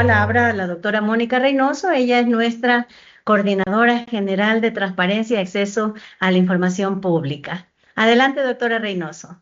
palabra a la doctora Mónica Reynoso. Ella es nuestra coordinadora general de transparencia y acceso a la información pública. Adelante, doctora Reynoso.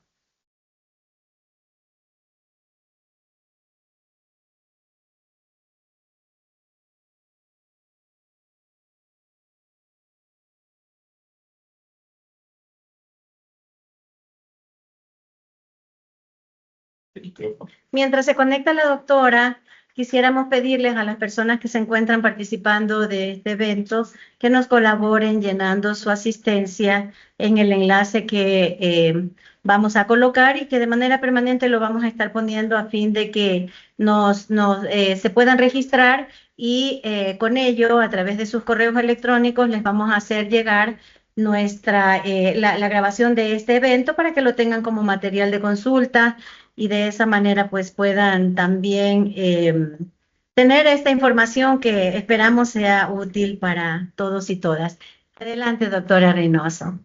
Mientras se conecta la doctora, quisiéramos pedirles a las personas que se encuentran participando de este evento que nos colaboren llenando su asistencia en el enlace que vamos a colocar y que de manera permanente lo vamos a estar poniendo a fin de que se puedan registrar y con ello, a través de sus correos electrónicos, les vamos a hacer llegar la grabación de este evento para que lo tengan como material de consulta y de esa manera pues puedan también tener esta información que esperamos sea útil para todos y todas. Adelante, doctora Reynoso.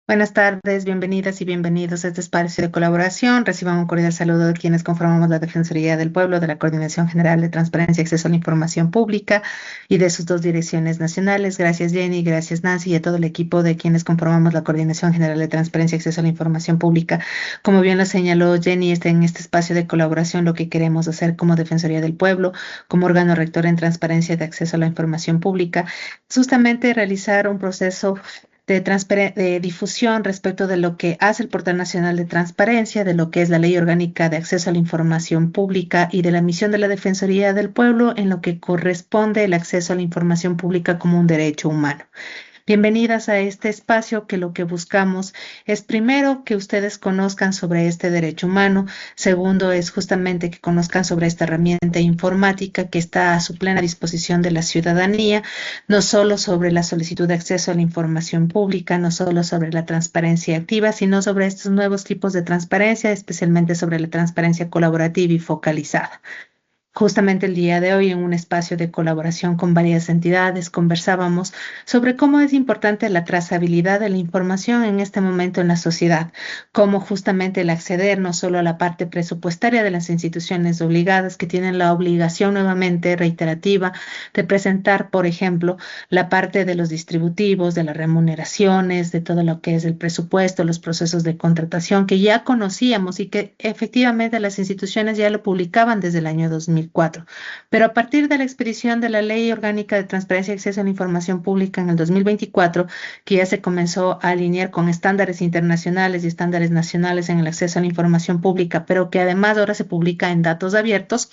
Buenas tardes, bienvenidas y bienvenidos a este espacio de colaboración. Reciban un cordial saludo de quienes conformamos la Defensoría del Pueblo, de la Coordinación General de Transparencia y Acceso a la Información Pública y de sus dos direcciones nacionales. Gracias Jenny, gracias Nancy y a todo el equipo de quienes conformamos la Coordinación General de Transparencia y Acceso a la Información Pública. Como bien lo señaló Jenny, en este espacio de colaboración lo que queremos hacer como Defensoría del Pueblo, como órgano rector en transparencia y de acceso a la información pública, es justamente realizar un proceso de difusión respecto de lo que hace el Portal Nacional de Transparencia, de lo que es la Ley Orgánica de Acceso a la Información Pública y de la misión de la Defensoría del Pueblo en lo que corresponde el acceso a la información pública como un derecho humano. Bienvenidas a este espacio que lo que buscamos es primero que ustedes conozcan sobre este derecho humano, segundo es justamente que conozcan sobre esta herramienta informática que está a su plena disposición de la ciudadanía, no solo sobre la solicitud de acceso a la información pública, no solo sobre la transparencia activa, sino sobre estos nuevos tipos de transparencia, especialmente sobre la transparencia colaborativa y focalizada. Justamente el día de hoy, en un espacio de colaboración con varias entidades, conversábamos sobre cómo es importante la trazabilidad de la información en este momento en la sociedad, cómo justamente el acceder no solo a la parte presupuestaria de las instituciones obligadas, que tienen la obligación nuevamente reiterativa de presentar, por ejemplo, la parte de los distributivos, de las remuneraciones, de todo lo que es el presupuesto, los procesos de contratación que ya conocíamos y que efectivamente las instituciones ya lo publicaban desde el año 2004. Pero a partir de la expedición de la Ley Orgánica de Transparencia y Acceso a la Información Pública en el 2024, que ya se comenzó a alinear con estándares internacionales y estándares nacionales en el acceso a la información pública, pero que además ahora se publica en datos abiertos,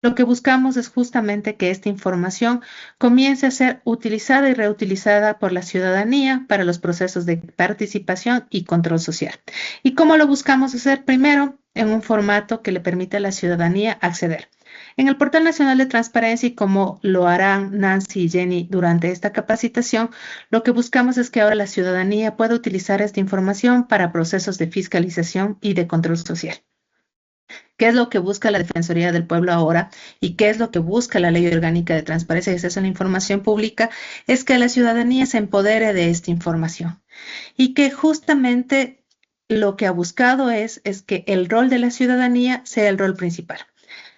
lo que buscamos es justamente que esta información comience a ser utilizada y reutilizada por la ciudadanía para los procesos de participación y control social. ¿Y cómo lo buscamos hacer? Primero, en un formato que le permita a la ciudadanía acceder. En el Portal Nacional de Transparencia, y como lo harán Nancy y Jenny durante esta capacitación, lo que buscamos es que ahora la ciudadanía pueda utilizar esta información para procesos de fiscalización y de control social. ¿Qué es lo que busca la Defensoría del Pueblo ahora y qué es lo que busca la Ley Orgánica de Transparencia y Acceso a la Información Pública? Es que la ciudadanía se empodere de esta información y que justamente lo que ha buscado es que el rol de la ciudadanía sea el rol principal.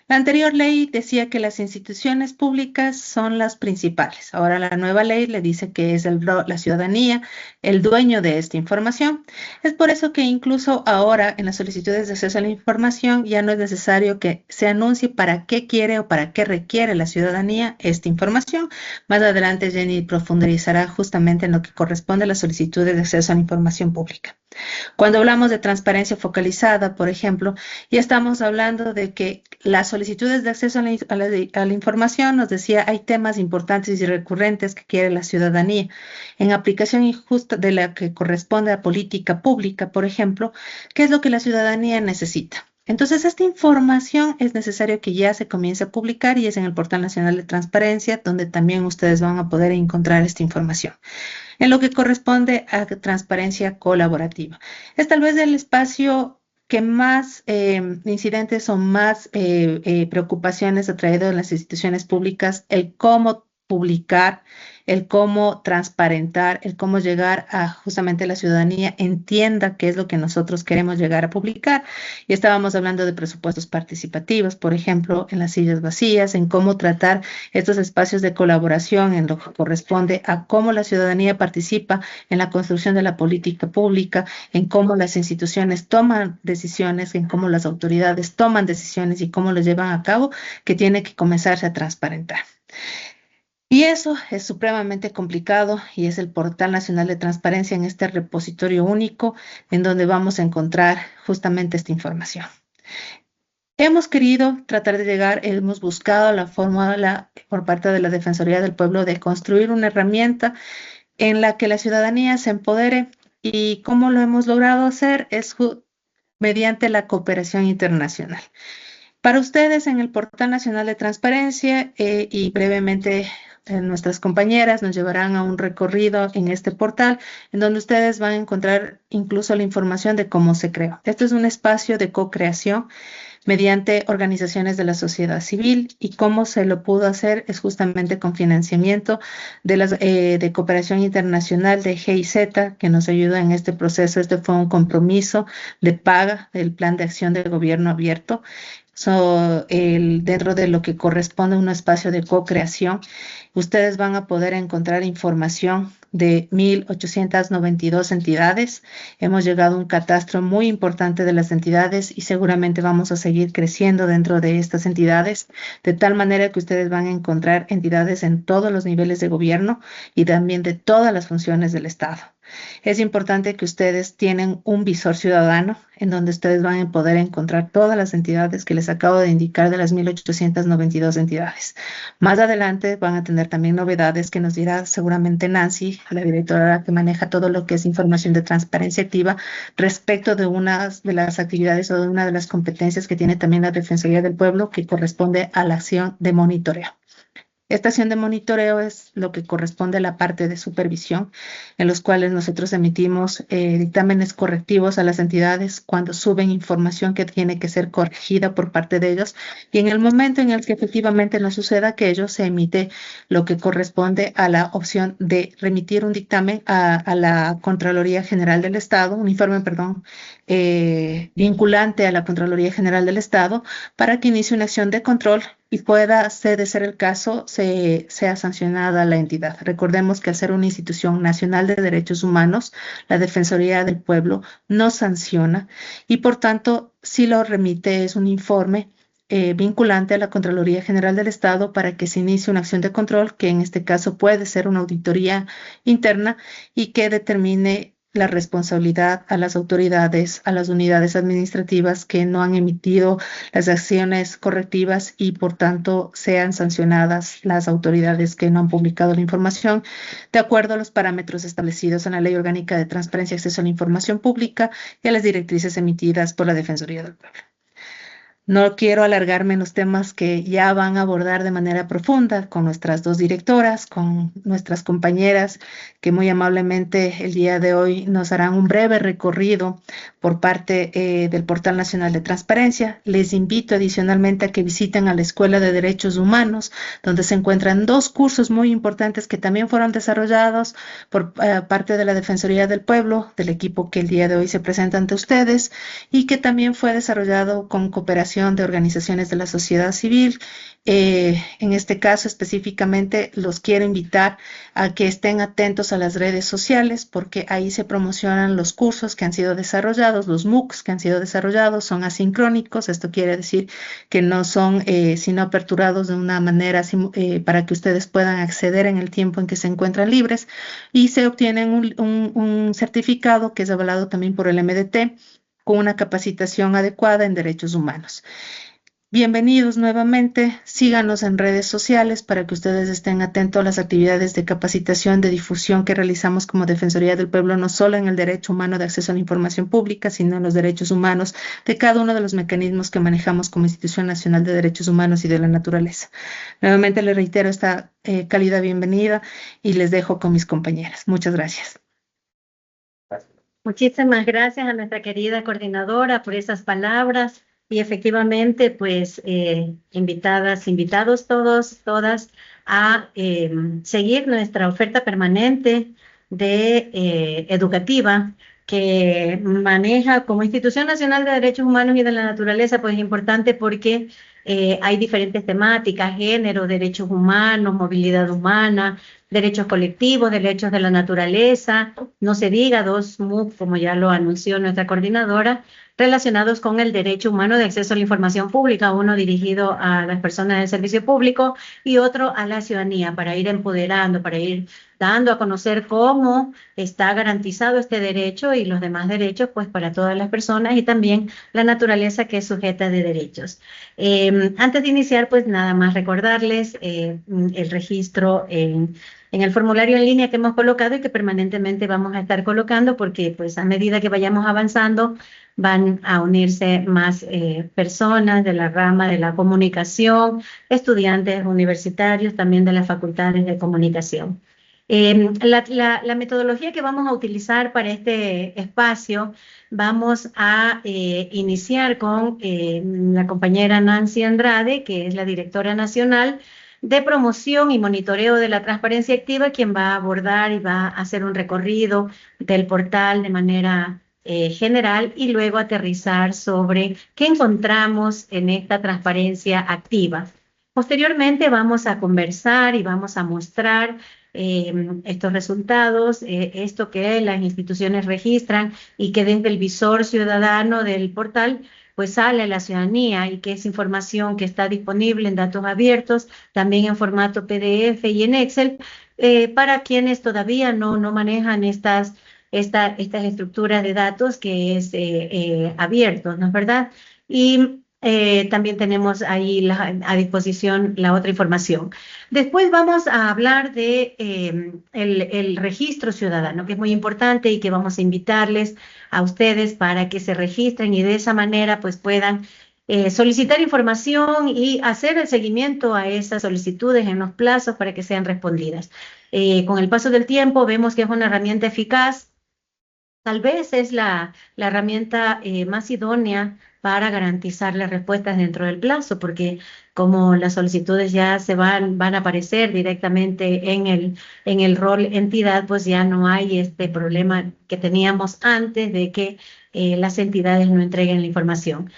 La anterior ley decía que las instituciones públicas son las principales. Ahora la nueva ley le dice que es la ciudadanía el dueño de esta información. Es por eso que incluso ahora en las solicitudes de acceso a la información ya no es necesario que se anuncie para qué quiere o para qué requiere la ciudadanía esta información. Más adelante Jenny profundizará justamente en lo que corresponde a las solicitudes de acceso a la información pública. Cuando hablamos de transparencia focalizada, por ejemplo, ya estamos hablando de que las solicitudes de acceso a la información, nos decía, hay temas importantes y recurrentes que quiere la ciudadanía. En aplicación injusta de la que corresponde a política pública, por ejemplo, ¿qué es lo que la ciudadanía necesita? Entonces, esta información es necesario que ya se comience a publicar y es en el Portal Nacional de Transparencia, donde también ustedes van a poder encontrar esta información. En lo que corresponde a transparencia colaborativa, es tal vez el espacio que más incidentes o más preocupaciones ha traído en las instituciones públicas, el cómo publicar el cómo transparentar, el cómo llegar a justamente la ciudadanía entienda qué es lo que nosotros queremos llegar a publicar. Y estábamos hablando de presupuestos participativos, por ejemplo, en las sillas vacías, en cómo tratar estos espacios de colaboración en lo que corresponde a cómo la ciudadanía participa en la construcción de la política pública, en cómo las instituciones toman decisiones, en cómo las autoridades toman decisiones y cómo lo llevan a cabo, que tiene que comenzarse a transparentar. Y eso es supremamente complicado y es el Portal Nacional de Transparencia en este repositorio único en donde vamos a encontrar justamente esta información. Hemos querido tratar de llegar, hemos buscado la fórmula por parte de la Defensoría del Pueblo de construir una herramienta en la que la ciudadanía se empodere, y cómo lo hemos logrado hacer es mediante la cooperación internacional. Para ustedes en el Portal Nacional de Transparencia y brevemente nuestras compañeras nos llevarán a un recorrido en este portal en donde ustedes van a encontrar incluso la información de cómo se creó. Esto es un espacio de co-creación mediante organizaciones de la sociedad civil, y cómo se lo pudo hacer es justamente con financiamiento de cooperación internacional de GIZ, que nos ayuda en este proceso. Este fue un compromiso de paga del Plan de Acción de Gobierno Abierto. Dentro de lo que corresponde a un espacio de co-creación, ustedes van a poder encontrar información de 1.892 entidades. Hemos llegado a un catastro muy importante de las entidades y seguramente vamos a seguir creciendo dentro de estas entidades, de tal manera que ustedes van a encontrar entidades en todos los niveles de gobierno y también de todas las funciones del Estado. Es importante que ustedes tienen un visor ciudadano en donde ustedes van a poder encontrar todas las entidades que les acabo de indicar de las 1.892 entidades. Más adelante van a tener también novedades que nos dirá seguramente Nancy, la directora que maneja todo lo que es información de transparencia activa, respecto de una de las actividades o de una de las competencias que tiene también la Defensoría del Pueblo, que corresponde a la acción de monitoreo. Esta acción de monitoreo es lo que corresponde a la parte de supervisión, en los cuales nosotros emitimos dictámenes correctivos a las entidades cuando suben información que tiene que ser corregida por parte de ellos, y en el momento en el que efectivamente no suceda aquello, se emite lo que corresponde a la opción de remitir un dictamen a la Contraloría General del Estado, un informe, perdón, vinculante a la Contraloría General del Estado, para que inicie una acción de control y pueda, de ser el caso, sea sancionada la entidad. Recordemos que al ser una institución nacional de derechos humanos, la Defensoría del Pueblo no sanciona y por tanto sí lo remite, es un informe vinculante a la Contraloría General del Estado para que se inicie una acción de control, que en este caso puede ser una auditoría interna, y que determine la responsabilidad a las autoridades, a las unidades administrativas que no han emitido las acciones correctivas, y por tanto sean sancionadas las autoridades que no han publicado la información de acuerdo a los parámetros establecidos en la Ley Orgánica de Transparencia y Acceso a la Información Pública y a las directrices emitidas por la Defensoría del Pueblo. No quiero alargarme en los temas que ya van a abordar de manera profunda con nuestras dos directoras, con nuestras compañeras que muy amablemente el día de hoy nos harán un breve recorrido por parte del Portal Nacional de Transparencia. Les invito adicionalmente a que visiten a la Escuela de Derechos Humanos, donde se encuentran dos cursos muy importantes que también fueron desarrollados por parte de la Defensoría del Pueblo, del equipo que el día de hoy se presenta ante ustedes, y que también fue desarrollado con cooperación de organizaciones de la sociedad civil. En este caso específicamente los quiero invitar a que estén atentos a las redes sociales, porque ahí se promocionan los cursos que han sido desarrollados, los MOOCs que han sido desarrollados, son asincrónicos. Esto quiere decir que no son sino aperturados de una manera para que ustedes puedan acceder en el tiempo en que se encuentran libres, y se obtienen un certificado que es avalado también por el MDT, con una capacitación adecuada en derechos humanos. Bienvenidos nuevamente, síganos en redes sociales para que ustedes estén atentos a las actividades de capacitación, de difusión que realizamos como Defensoría del Pueblo, no solo en el derecho humano de acceso a la información pública, sino en los derechos humanos de cada uno de los mecanismos que manejamos como Institución Nacional de Derechos Humanos y de la Naturaleza. Nuevamente les reitero esta cálida bienvenida y les dejo con mis compañeras. Muchas gracias. Muchísimas gracias a nuestra querida coordinadora por esas palabras y efectivamente, pues, invitadas, invitados todos, todas, a seguir nuestra oferta permanente de educativa que maneja como Institución Nacional de Derechos Humanos y de la Naturaleza, pues es importante porque hay diferentes temáticas: género, derechos humanos, movilidad humana, derechos colectivos, derechos de la naturaleza, no se diga dos MOOC, como ya lo anunció nuestra coordinadora, relacionados con el derecho humano de acceso a la información pública, uno dirigido a las personas del servicio público y otro a la ciudadanía, para ir empoderando, para ir dando a conocer cómo está garantizado este derecho y los demás derechos, pues, para todas las personas, y también la naturaleza, que es sujeta de derechos. Antes de iniciar, pues nada más recordarles el registro en el formulario en línea que hemos colocado y que permanentemente vamos a estar colocando, porque pues a medida que vayamos avanzando van a unirse más personas de la rama de la comunicación, estudiantes universitarios, también de las facultades de comunicación. La metodología que vamos a utilizar para este espacio, vamos a iniciar con la compañera Nancy Andrade, que es la directora nacional de promoción y monitoreo de la transparencia activa, quien va a abordar y va a hacer un recorrido del portal de manera general, y luego aterrizar sobre qué encontramos en esta transparencia activa. Posteriormente vamos a conversar y vamos a mostrar estos resultados, esto que las instituciones registran y que desde el visor ciudadano del portal pues sale a la ciudadanía, y que es información que está disponible en datos abiertos, también en formato PDF y en Excel, para quienes todavía no manejan estas estructuras de datos, que es abiertos, ¿no es verdad? Y también tenemos ahí a disposición la otra información. Después vamos a hablar de el registro ciudadano, que es muy importante y que vamos a invitarles a ustedes para que se registren y de esa manera pues puedan solicitar información y hacer el seguimiento a esas solicitudes en los plazos para que sean respondidas. Con el paso del tiempo vemos que es una herramienta eficaz. Tal vez es la herramienta más idónea para garantizar las respuestas dentro del plazo, porque como las solicitudes ya van a aparecer directamente en el rol entidad, pues ya no hay este problema que teníamos antes de que las entidades no entreguen la información.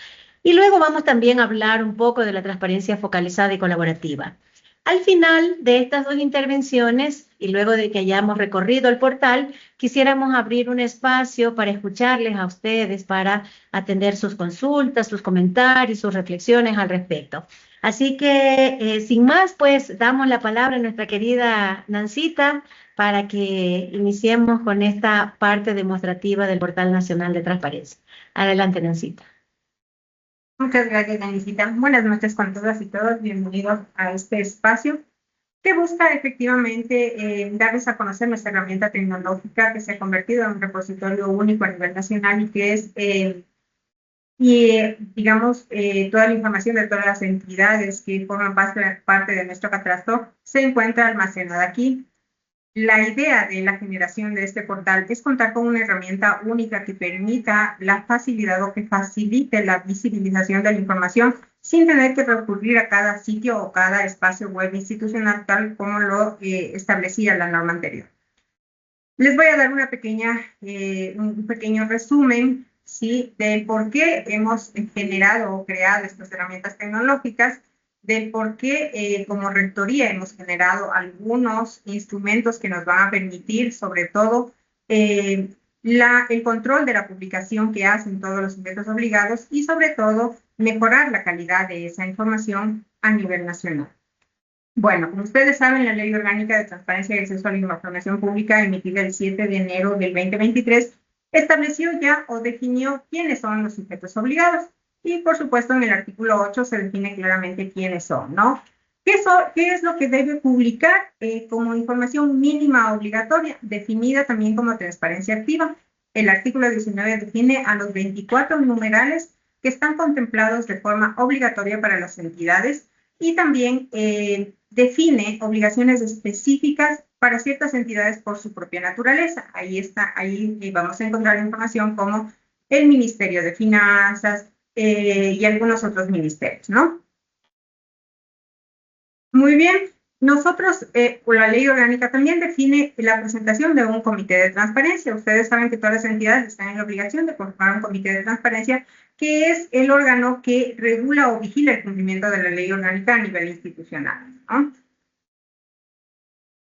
Y luego vamos también a hablar un poco de la transparencia focalizada y colaborativa. Al final de estas dos intervenciones, y luego de que hayamos recorrido el portal, quisiéramos abrir un espacio para escucharles a ustedes, para atender sus consultas, sus comentarios, sus reflexiones al respecto. Así que, sin más, pues damos la palabra a nuestra querida Nancita para que iniciemos con esta parte demostrativa del Portal Nacional de Transparencia. Adelante, Nancita. Muchas gracias, Danisita. Buenas noches con todas y todos. Bienvenidos a este espacio que busca efectivamente darles a conocer nuestra herramienta tecnológica, que se ha convertido en un repositorio único a nivel nacional y que es, digamos, toda la información de todas las entidades que forman parte de nuestro catastro se encuentra almacenada aquí. La idea de la generación de este portal es contar con una herramienta única que permita la facilidad o que facilite la visibilización de la información sin tener que recurrir a cada sitio o cada espacio web institucional tal como lo establecía la norma anterior. Les voy a dar un pequeño resumen, ¿sí?, de por qué hemos generado o creado estas herramientas tecnológicas, del por qué como rectoría hemos generado algunos instrumentos que nos van a permitir, sobre todo, el control de la publicación que hacen todos los sujetos obligados y, sobre todo, mejorar la calidad de esa información a nivel nacional. Bueno, como ustedes saben, la Ley Orgánica de Transparencia y Acceso a la Información Pública, emitida el 7 de enero del 2023, estableció ya o definió quiénes son los sujetos obligados. Y, por supuesto, en el artículo 8 se define claramente quiénes son, ¿no? ¿Qué es lo que debe publicar como información mínima obligatoria, definida también como transparencia activa? El artículo 19 define a los 24 numerales que están contemplados de forma obligatoria para las entidades y también define obligaciones específicas para ciertas entidades por su propia naturaleza. Ahí vamos a encontrar información como el Ministerio de Finanzas, y algunos otros ministerios, ¿no? Muy bien. Nosotros, la ley orgánica también define la presentación de un comité de transparencia. Ustedes saben que todas las entidades están en la obligación de conformar un comité de transparencia, que es el órgano que regula o vigila el cumplimiento de la ley orgánica a nivel institucional, ¿no?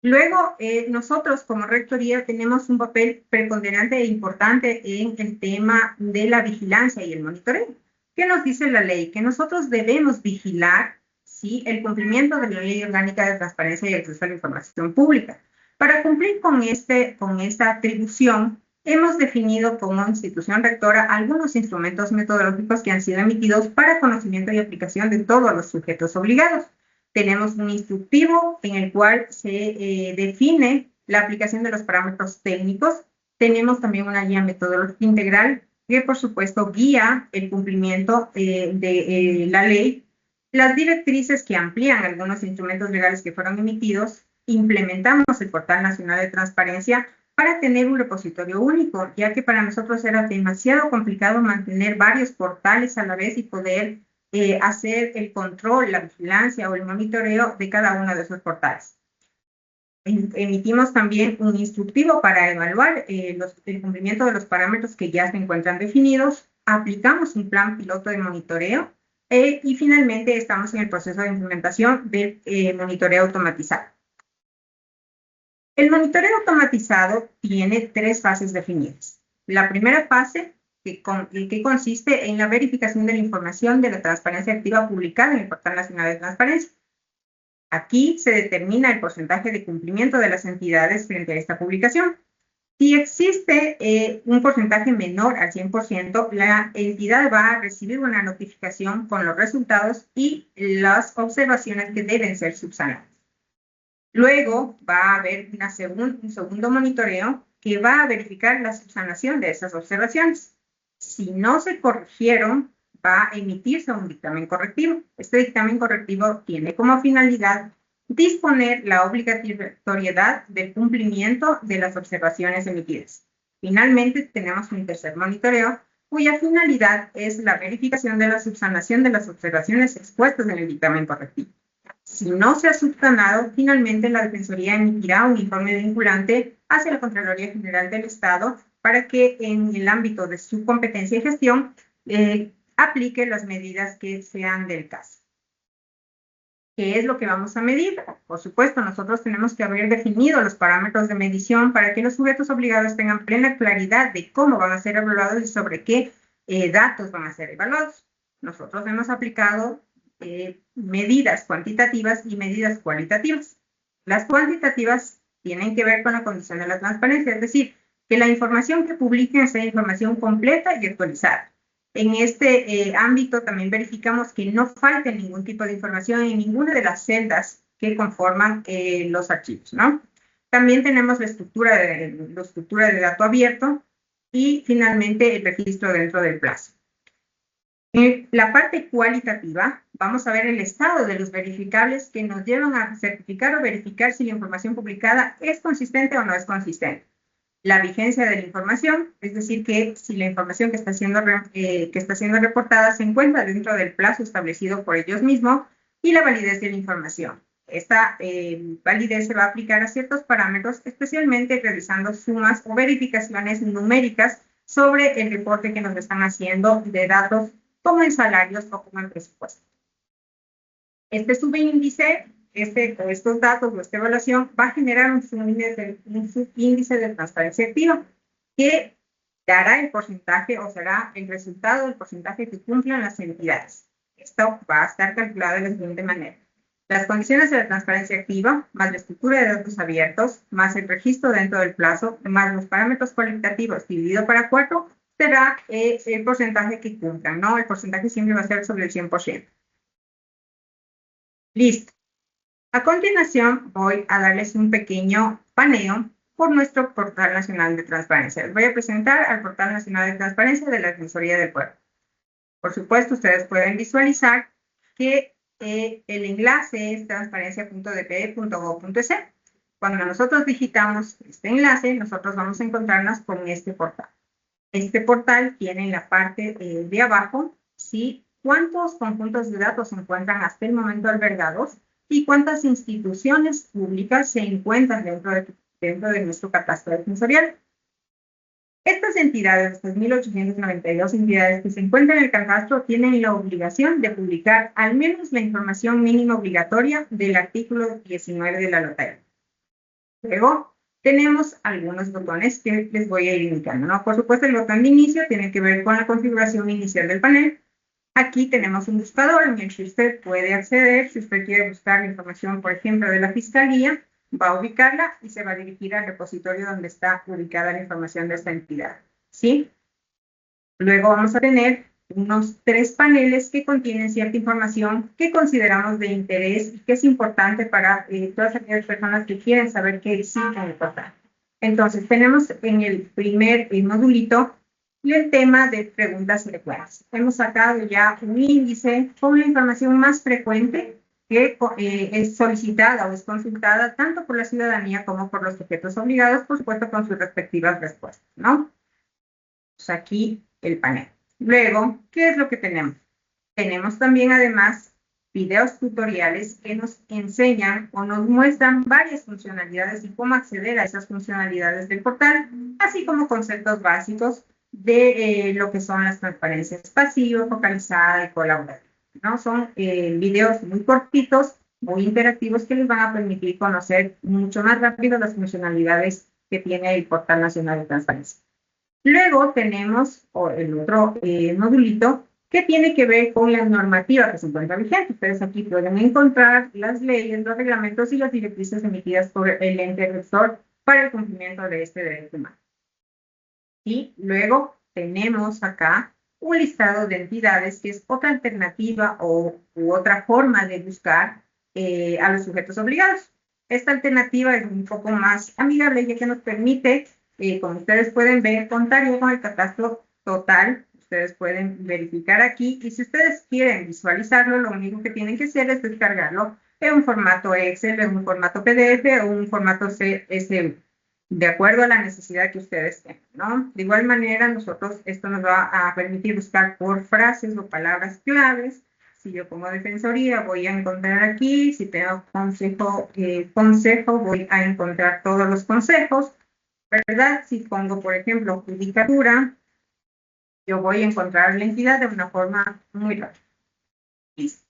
Luego, nosotros como rectoría tenemos un papel preponderante e importante en el tema de la vigilancia y el monitoreo. ¿Qué nos dice la ley? Que nosotros debemos vigilar, ¿sí?, el cumplimiento de la Ley Orgánica de Transparencia y Acceso a la Información Pública. Para cumplir con esta atribución, hemos definido como institución rectora algunos instrumentos metodológicos que han sido emitidos para conocimiento y aplicación de todos los sujetos obligados. Tenemos un instructivo en el cual se define la aplicación de los parámetros técnicos. Tenemos también una guía metodológica integral que, por supuesto, guía el cumplimiento de la ley. Las directrices que amplían algunos instrumentos legales que fueron emitidos. Implementamos el Portal Nacional de Transparencia para tener un repositorio único, ya que para nosotros era demasiado complicado mantener varios portales a la vez y poder hacer el control, la vigilancia o el monitoreo de cada uno de esos portales. Emitimos también un instructivo para evaluar el cumplimiento de los parámetros que ya se encuentran definidos. Aplicamos un plan piloto de monitoreo y finalmente estamos en el proceso de implementación del monitoreo automatizado. El monitoreo automatizado tiene 3 fases definidas. La primera fase, que consiste en la verificación de la información de la transparencia activa publicada en el Portal Nacional de Transparencia. Aquí se determina el porcentaje de cumplimiento de las entidades frente a esta publicación. Si existe un porcentaje menor al 100%, la entidad va a recibir una notificación con los resultados y las observaciones que deben ser subsanadas. Luego va a haber un segundo monitoreo que va a verificar la subsanación de esas observaciones. Si no se corrigieron, va a emitirse un dictamen correctivo. Este dictamen correctivo tiene como finalidad disponer la obligatoriedad del cumplimiento de las observaciones emitidas. Finalmente, tenemos un tercer monitoreo, cuya finalidad es la verificación de la subsanación de las observaciones expuestas en el dictamen correctivo. Si no se ha subsanado, finalmente la Defensoría emitirá un informe vinculante hacia la Contraloría General del Estado para que en el ámbito de su competencia y gestión aplique las medidas que sean del caso. ¿Qué es lo que vamos a medir? Por supuesto, nosotros tenemos que haber definido los parámetros de medición para que los sujetos obligados tengan plena claridad de cómo van a ser evaluados y sobre qué datos van a ser evaluados. Nosotros hemos aplicado medidas cuantitativas y medidas cualitativas. Las cuantitativas tienen que ver con la condición de la transparencia, es decir, que la información que publiquen sea información completa y actualizada. En este ámbito también verificamos que no falte ningún tipo de información en ninguna de las celdas que conforman los archivos, ¿no? También tenemos la estructura de dato abierto y finalmente el registro dentro del plazo. En la parte cualitativa, vamos a ver el estado de los verificables que nos llevan a certificar o verificar si la información publicada es consistente o no es consistente. La vigencia de la información, es decir, que si la información que está siendo reportada se encuentra dentro del plazo establecido por ellos mismos, y la validez de la información. Esta validez se va a aplicar a ciertos parámetros, especialmente realizando sumas o verificaciones numéricas sobre el reporte que nos están haciendo de datos como en salarios o como en presupuesto. Este subíndice, estos datos o esta evaluación va a generar un subíndice de transparencia activa que dará el porcentaje o será el resultado del porcentaje que cumplan las entidades. Esto va a estar calculado de la siguiente manera. Las condiciones de la transparencia activa, más la estructura de datos abiertos, más el registro dentro del plazo, más los parámetros cualitativos dividido para 4, será el porcentaje que cumplan, ¿no? El porcentaje siempre va a ser sobre el 100%. Listo. A continuación, voy a darles un pequeño paneo por nuestro Portal Nacional de Transparencia. Les voy a presentar al Portal Nacional de Transparencia de la Defensoría del Pueblo. Por supuesto, ustedes pueden visualizar que el enlace es transparencia.dpe.gov.es. Cuando nosotros digitamos este enlace, nosotros vamos a encontrarnos con este portal. Este portal tiene en la parte de abajo ¿sí? ¿Cuántos conjuntos de datos se encuentran hasta el momento albergados y cuántas instituciones públicas se encuentran dentro de nuestro catastro defensorial? Estas entidades, estas 1.892 entidades que se encuentran en el catastro, tienen la obligación de publicar al menos la información mínima obligatoria del artículo 19 de la lotería. Luego, tenemos algunos botones que les voy a ir indicando, ¿no? Por supuesto, el botón de inicio tiene que ver con la configuración inicial del panel. Aquí tenemos un buscador en el que usted puede acceder. Si usted quiere buscar la información, por ejemplo, de la Fiscalía, va a ubicarla y se va a dirigir al repositorio donde está ubicada la información de esta entidad, ¿sí? Luego vamos a tener unos 3 paneles que contienen cierta información que consideramos de interés y que es importante para todas aquellas personas que quieren saber qué es el portal. Entonces, tenemos en el primer modulito el tema de preguntas frecuentes. Hemos sacado ya un índice con la información más frecuente que es solicitada o es consultada tanto por la ciudadanía como por los sujetos obligados, por supuesto, con sus respectivas respuestas, ¿no? Pues aquí el panel. Luego, ¿qué es lo que tenemos? Tenemos también, además, videos tutoriales que nos enseñan o nos muestran varias funcionalidades y cómo acceder a esas funcionalidades del portal, así como conceptos básicos de lo que son las transparencias pasiva, focalizada y colaborativa, ¿no? Son videos muy cortitos, muy interactivos que les van a permitir conocer mucho más rápido las funcionalidades que tiene el Portal Nacional de Transparencia. Luego tenemos el otro modulito que tiene que ver con la normativa que se encuentra vigente. Ustedes aquí pueden encontrar las leyes, los reglamentos y las directrices emitidas por el ente rector para el cumplimiento de este derecho humano. Y luego tenemos acá un listado de entidades que es otra alternativa u otra forma de buscar a los sujetos obligados. Esta alternativa es un poco más amigable ya que nos permite, como ustedes pueden ver, contar con el catastro total. Ustedes pueden verificar aquí y si ustedes quieren visualizarlo, lo único que tienen que hacer es descargarlo en un formato Excel, en un formato PDF o un formato CSV, de acuerdo a la necesidad que ustedes tengan, ¿no? De igual manera, esto nos va a permitir buscar por frases o palabras claves. Si yo pongo defensoría, voy a encontrar aquí. Si tengo consejo, voy a encontrar todos los consejos, ¿verdad? Si pongo, por ejemplo, judicatura, yo voy a encontrar la entidad de una forma muy rápida. Listo.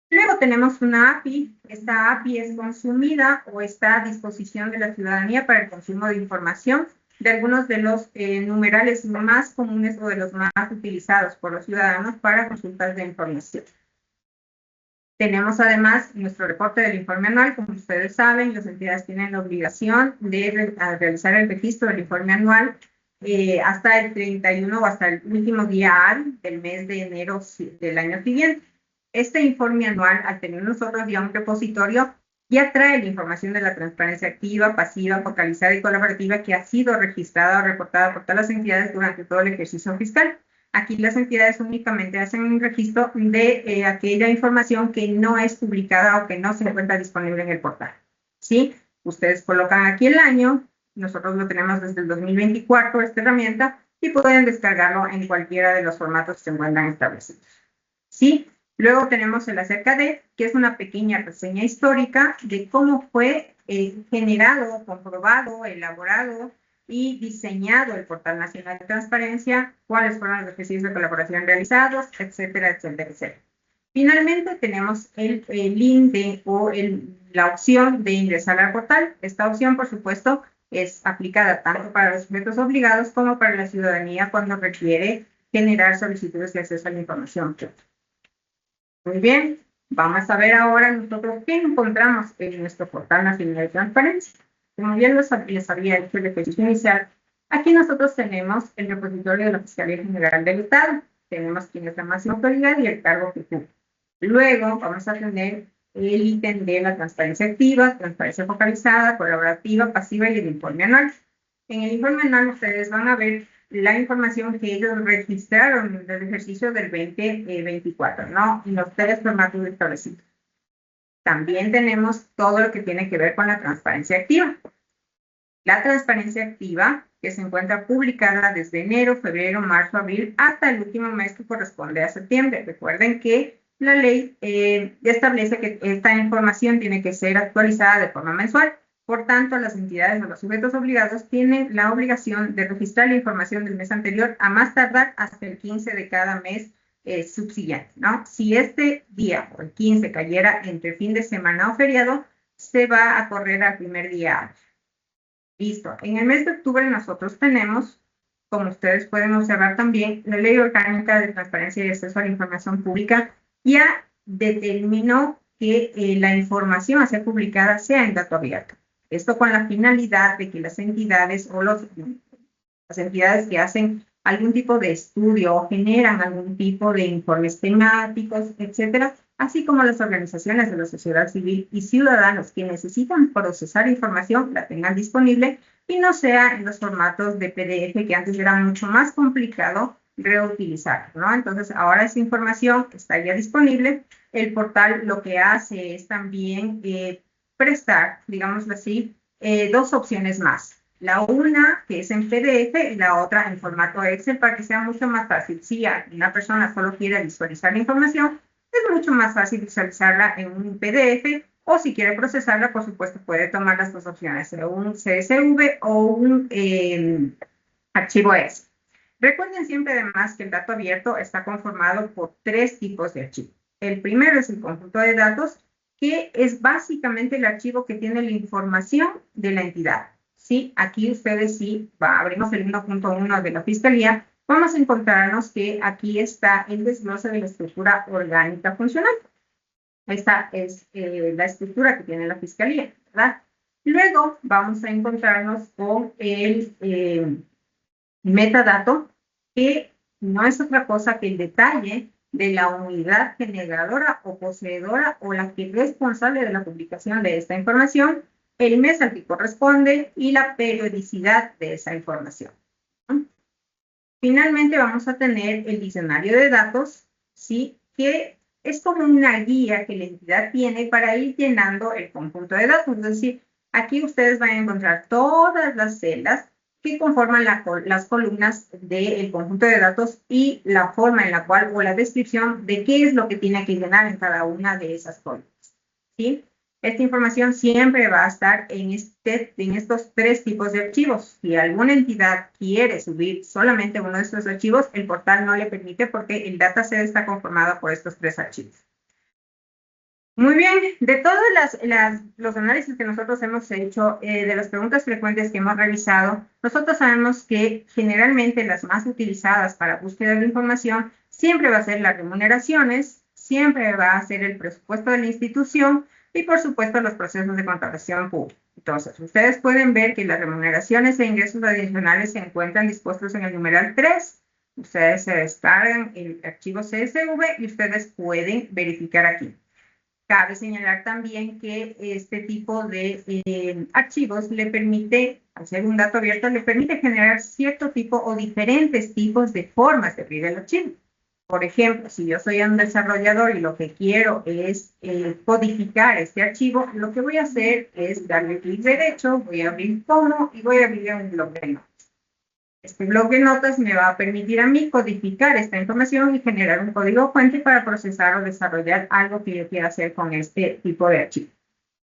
Luego tenemos una API. Esta API es consumida o está a disposición de la ciudadanía para el consumo de información de algunos de los numerales más comunes o de los más utilizados por los ciudadanos para consultas de información. Tenemos además nuestro reporte del informe anual. Como ustedes saben, las entidades tienen la obligación de realizar el registro del informe anual hasta el 31 o hasta el último día hábil del mes de enero del año siguiente. Este informe anual, al tener nosotros ya un repositorio, ya trae la información de la transparencia activa, pasiva, focalizada y colaborativa que ha sido registrada o reportada por todas las entidades durante todo el ejercicio fiscal. Aquí las entidades únicamente hacen un registro de aquella información que no es publicada o que no se encuentra disponible en el portal, ¿sí? Ustedes colocan aquí el año, nosotros lo tenemos desde el 2024, esta herramienta, y pueden descargarlo en cualquiera de los formatos que se encuentran establecidos, ¿sí? Luego tenemos el acerca de, que es una pequeña reseña histórica de cómo fue generado, comprobado, elaborado y diseñado el Portal Nacional de Transparencia, cuáles fueron los ejercicios de colaboración realizados, etcétera, etcétera, etcétera. Finalmente tenemos el link la opción de ingresar al portal. Esta opción, por supuesto, es aplicada tanto para los sujetos obligados como para la ciudadanía cuando requiere generar solicitudes de acceso a la información. Muy bien, vamos a ver ahora nosotros qué encontramos en nuestro Portal Nacional de Transparencia. Como bien les había hecho el ejercicio inicial, aquí nosotros tenemos el repositorio de la Fiscalía General del Estado. Tenemos quién es la máxima autoridad y el cargo que cumple. Luego vamos a tener el ítem de la transparencia activa, transparencia focalizada, colaborativa, pasiva y el informe anual. En el informe anual ustedes van a ver la información que ellos registraron del ejercicio del 2024, ¿no? En los 3 formatos establecidos. También tenemos todo lo que tiene que ver con la transparencia activa. La transparencia activa que se encuentra publicada desde enero, febrero, marzo, abril, hasta el último mes que corresponde a septiembre. Recuerden que la ley establece que esta información tiene que ser actualizada de forma mensual. Por tanto, las entidades o los sujetos obligados tienen la obligación de registrar la información del mes anterior a más tardar hasta el 15 de cada mes subsiguiente, ¿no? Si este día o el 15 cayera entre fin de semana o feriado, se va a correr al primer día. Listo. En el mes de octubre nosotros tenemos, como ustedes pueden observar también, la Ley Orgánica de Transparencia y Acceso a la Información Pública ya determinó que la información a ser publicada sea en dato abierto. Esto con la finalidad de que las entidades o las entidades que hacen algún tipo de estudio o generan algún tipo de informes temáticos, etcétera, así como las organizaciones de la sociedad civil y ciudadanos que necesitan procesar información, la tengan disponible y no sea en los formatos de PDF que antes era mucho más complicado reutilizar, ¿no? Entonces, ahora esa información está ya disponible. El portal lo que hace es también prestar, digámoslo así, dos opciones más. La una que es en PDF y la otra en formato Excel para que sea mucho más fácil. Si una persona solo quiere visualizar la información, es mucho más fácil visualizarla en un PDF o si quiere procesarla, por supuesto, puede tomar las dos opciones, un CSV o un archivo Excel. Recuerden siempre además que el dato abierto está conformado por tres tipos de archivos. El primero es el conjunto de datos, que es básicamente el archivo que tiene la información de la entidad. Sí, aquí ustedes abrimos el 1.1 de la Fiscalía, vamos a encontrarnos que aquí está el desglose de la estructura orgánica funcional. Esta es la estructura que tiene la Fiscalía, ¿verdad? Luego vamos a encontrarnos con el metadato, que no es otra cosa que el detalle de la unidad generadora o poseedora o la que es responsable de la publicación de esta información, el mes al que corresponde y la periodicidad de esa información. Finalmente vamos a tener el diccionario de datos, ¿sí? Que es como una guía que la entidad tiene para ir llenando el conjunto de datos. Es decir, aquí ustedes van a encontrar todas las celdas que conforman las columnas del conjunto de datos y la forma en la cual o la descripción de qué es lo que tiene que llenar en cada una de esas columnas, ¿sí? Esta información siempre va a estar en estos tres tipos de archivos. Si alguna entidad quiere subir solamente uno de estos archivos, el portal no le permite porque el dataset está conformado por estos tres archivos. Muy bien, de todos los análisis que nosotros hemos hecho, de las preguntas frecuentes que hemos revisado, nosotros sabemos que generalmente las más utilizadas para búsqueda de información siempre va a ser las remuneraciones, siempre va a ser el presupuesto de la institución y, por supuesto, los procesos de contratación pública. Entonces, ustedes pueden ver que las remuneraciones e ingresos adicionales se encuentran dispuestos en el numeral 3. Ustedes se descargan el archivo CSV y ustedes pueden verificar aquí. Cabe señalar también que este tipo de archivos le permite, al ser un dato abierto, le permite generar cierto tipo o diferentes tipos de formas de abrir el archivo. Por ejemplo, si yo soy un desarrollador y lo que quiero es codificar este archivo, lo que voy a hacer es darle clic derecho, voy a abrir como y voy a abrir un bloc de notas. Este bloc de notas me va a permitir a mí codificar esta información y generar un código fuente para procesar o desarrollar algo que yo quiera hacer con este tipo de archivo.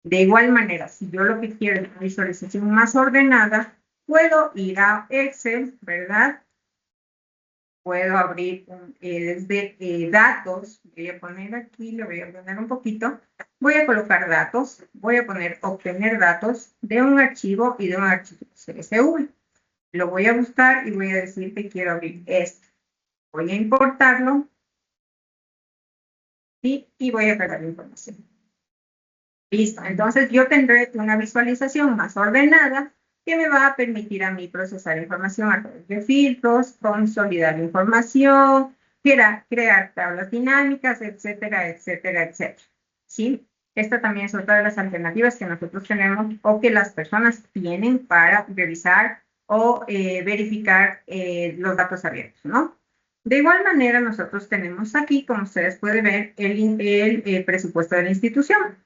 De igual manera, si yo lo que quiero es una visualización más ordenada, puedo ir a Excel, ¿verdad? Puedo abrir desde datos, voy a poner aquí, le voy a ordenar un poquito, voy a colocar datos, voy a poner obtener datos de un archivo y de un archivo CSV. Lo voy a buscar y voy a decir que quiero abrir esto. Voy a importarlo y voy a cargar la información. Listo, entonces yo tendré una visualización más ordenada que me va a permitir a mí procesar información a través de filtros, consolidar la información, crear tablas dinámicas, etcétera, etcétera, etcétera. ¿Sí? Esta también es otra de las alternativas que nosotros tenemos o que las personas tienen para revisar o verificar los datos abiertos, ¿no? De igual manera, nosotros tenemos aquí, como ustedes pueden ver, el presupuesto de la institución.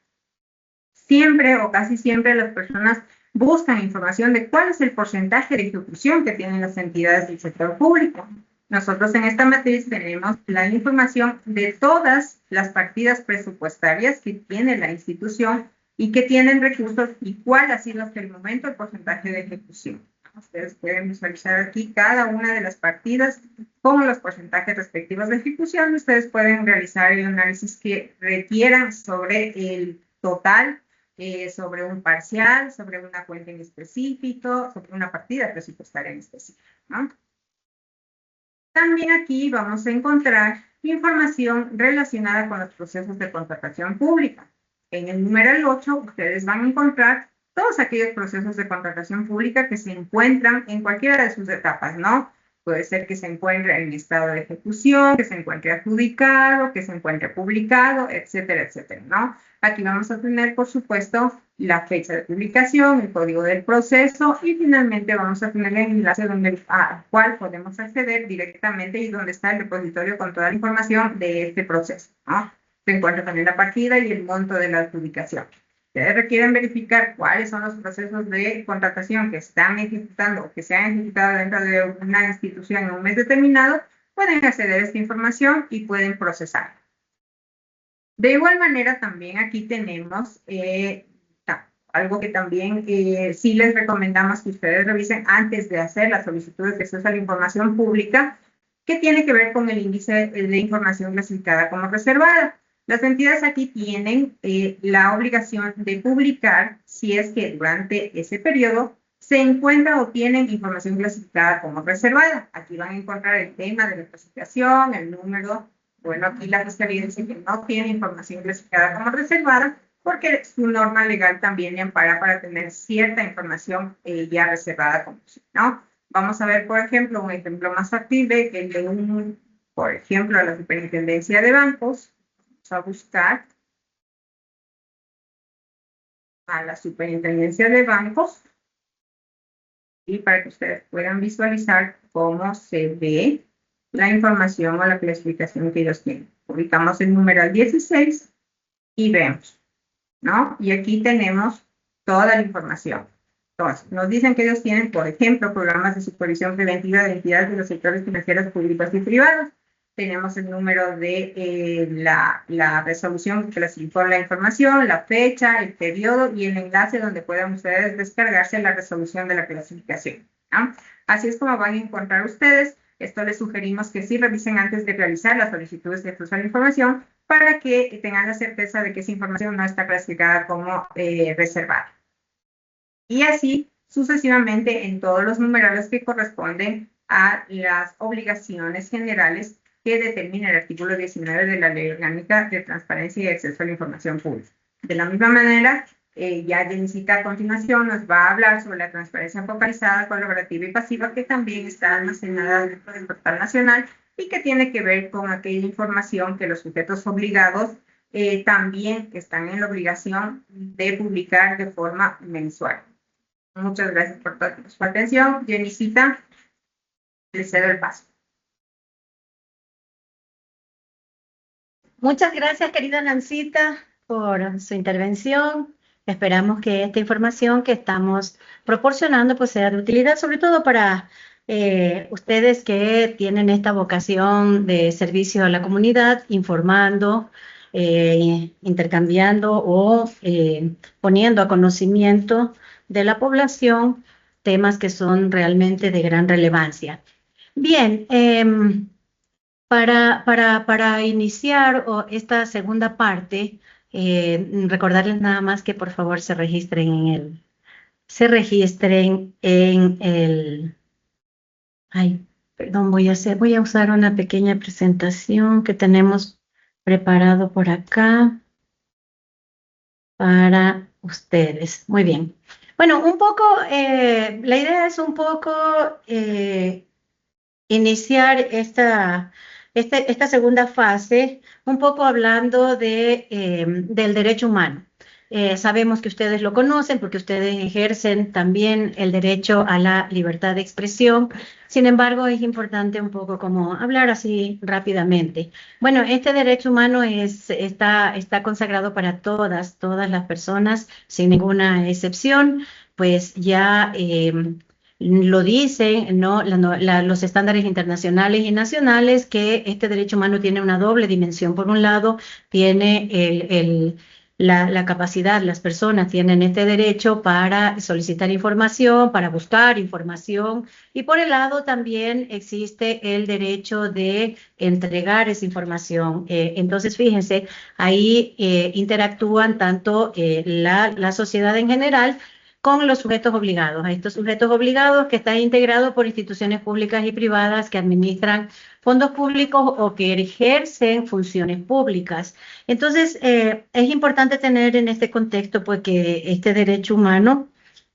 Siempre o casi siempre las personas buscan información de cuál es el porcentaje de ejecución que tienen las entidades del sector público. Nosotros en esta matriz tenemos la información de todas las partidas presupuestarias que tiene la institución y que tienen recursos y cuál ha sido hasta el momento el porcentaje de ejecución. Ustedes pueden visualizar aquí cada una de las partidas con los porcentajes respectivos de ejecución. Ustedes pueden realizar el análisis que requieran sobre el total, sobre un parcial, sobre una cuenta en específico, sobre una partida presupuestaria en específico, ¿no? También aquí vamos a encontrar información relacionada con los procesos de contratación pública. En el numeral 8, ustedes van a encontrar todos aquellos procesos de contratación pública que se encuentran en cualquiera de sus etapas, ¿no? Puede ser que se encuentre en estado de ejecución, que se encuentre adjudicado, que se encuentre publicado, etcétera, etcétera, ¿no? Aquí vamos a tener, por supuesto, la fecha de publicación, el código del proceso y finalmente vamos a tener el enlace al cual podemos acceder directamente y donde está el repositorio con toda la información de este proceso, ¿no? Se encuentra también la partida y el monto de la adjudicación. Ustedes requieren verificar cuáles son los procesos de contratación que están ejecutando o que se han ejecutado dentro de una institución en un mes determinado, pueden acceder a esta información y pueden procesar. De igual manera, también aquí tenemos algo que también sí les recomendamos que ustedes revisen antes de hacer la solicitud de acceso a la información pública, que tiene que ver con el índice de información clasificada como reservada. Las entidades aquí tienen la obligación de publicar si es que durante ese periodo se encuentra o tienen información clasificada como reservada. Aquí van a encontrar el tema de la clasificación, el número. Bueno, aquí la Fiscalía dice que no tiene información clasificada como reservada porque su norma legal también le ampara para tener cierta información ya reservada como ¿no? Vamos a ver, por ejemplo, un ejemplo más factible, el de por ejemplo, la Superintendencia de Bancos. Vamos a buscar a la Superintendencia de Bancos y para que ustedes puedan visualizar cómo se ve la información o la clasificación que ellos tienen. Ubicamos el numeral 16 y vemos, ¿no? Y aquí tenemos toda la información. Entonces, nos dicen que ellos tienen, por ejemplo, programas de supervisión preventiva de entidades de los sectores financieros públicos y privados. Tenemos el número de la resolución que clasificó la información, la fecha, el periodo y el enlace donde puedan ustedes descargarse la resolución de la clasificación, ¿no? Así es como van a encontrar ustedes. Esto les sugerimos que sí revisen antes de realizar las solicitudes de acceso a la información para que tengan la certeza de que esa información no está clasificada como reservada. Y así sucesivamente en todos los numerales que corresponden a las obligaciones generales que determina el artículo 19 de la Ley Orgánica de Transparencia y Acceso a la Información Pública. De la misma manera, ya Jenicita a continuación nos va a hablar sobre la transparencia focalizada, colaborativa y pasiva, que también está almacenada dentro del portal nacional y que tiene que ver con aquella información que los sujetos obligados también están en la obligación de publicar de forma mensual. Muchas gracias por toda su atención. Jenicita, le cedo el paso. Muchas gracias, querida Nancita, por su intervención. Esperamos que esta información que estamos proporcionando pues sea de utilidad, sobre todo para ustedes que tienen esta vocación de servicio a la comunidad, informando, intercambiando o poniendo a conocimiento de la población temas que son realmente de gran relevancia. Bien, para iniciar esta segunda parte, recordarles nada más que por favor se registren en el, ay, perdón, voy a usar una pequeña presentación que tenemos preparado por acá para ustedes. Muy bien. Bueno, un poco, la idea es un poco iniciar esta segunda fase, un poco hablando del derecho humano. Sabemos que ustedes lo conocen porque ustedes ejercen también el derecho a la libertad de expresión. Sin embargo, es importante un poco como hablar así rápidamente. Bueno, este derecho humano está consagrado para todas las personas, sin ninguna excepción. pues ya lo dicen, ¿no? Los estándares internacionales y nacionales, que este derecho humano tiene una doble dimensión. Por un lado, tiene la capacidad, las personas tienen este derecho para solicitar información, para buscar información, y por el lado también existe el derecho de entregar esa información. Entonces, fíjense, ahí interactúan tanto la sociedad en general con los sujetos obligados. A estos sujetos obligados que están integrados por instituciones públicas y privadas que administran fondos públicos o que ejercen funciones públicas. Entonces, es importante tener en este contexto pues, que este derecho humano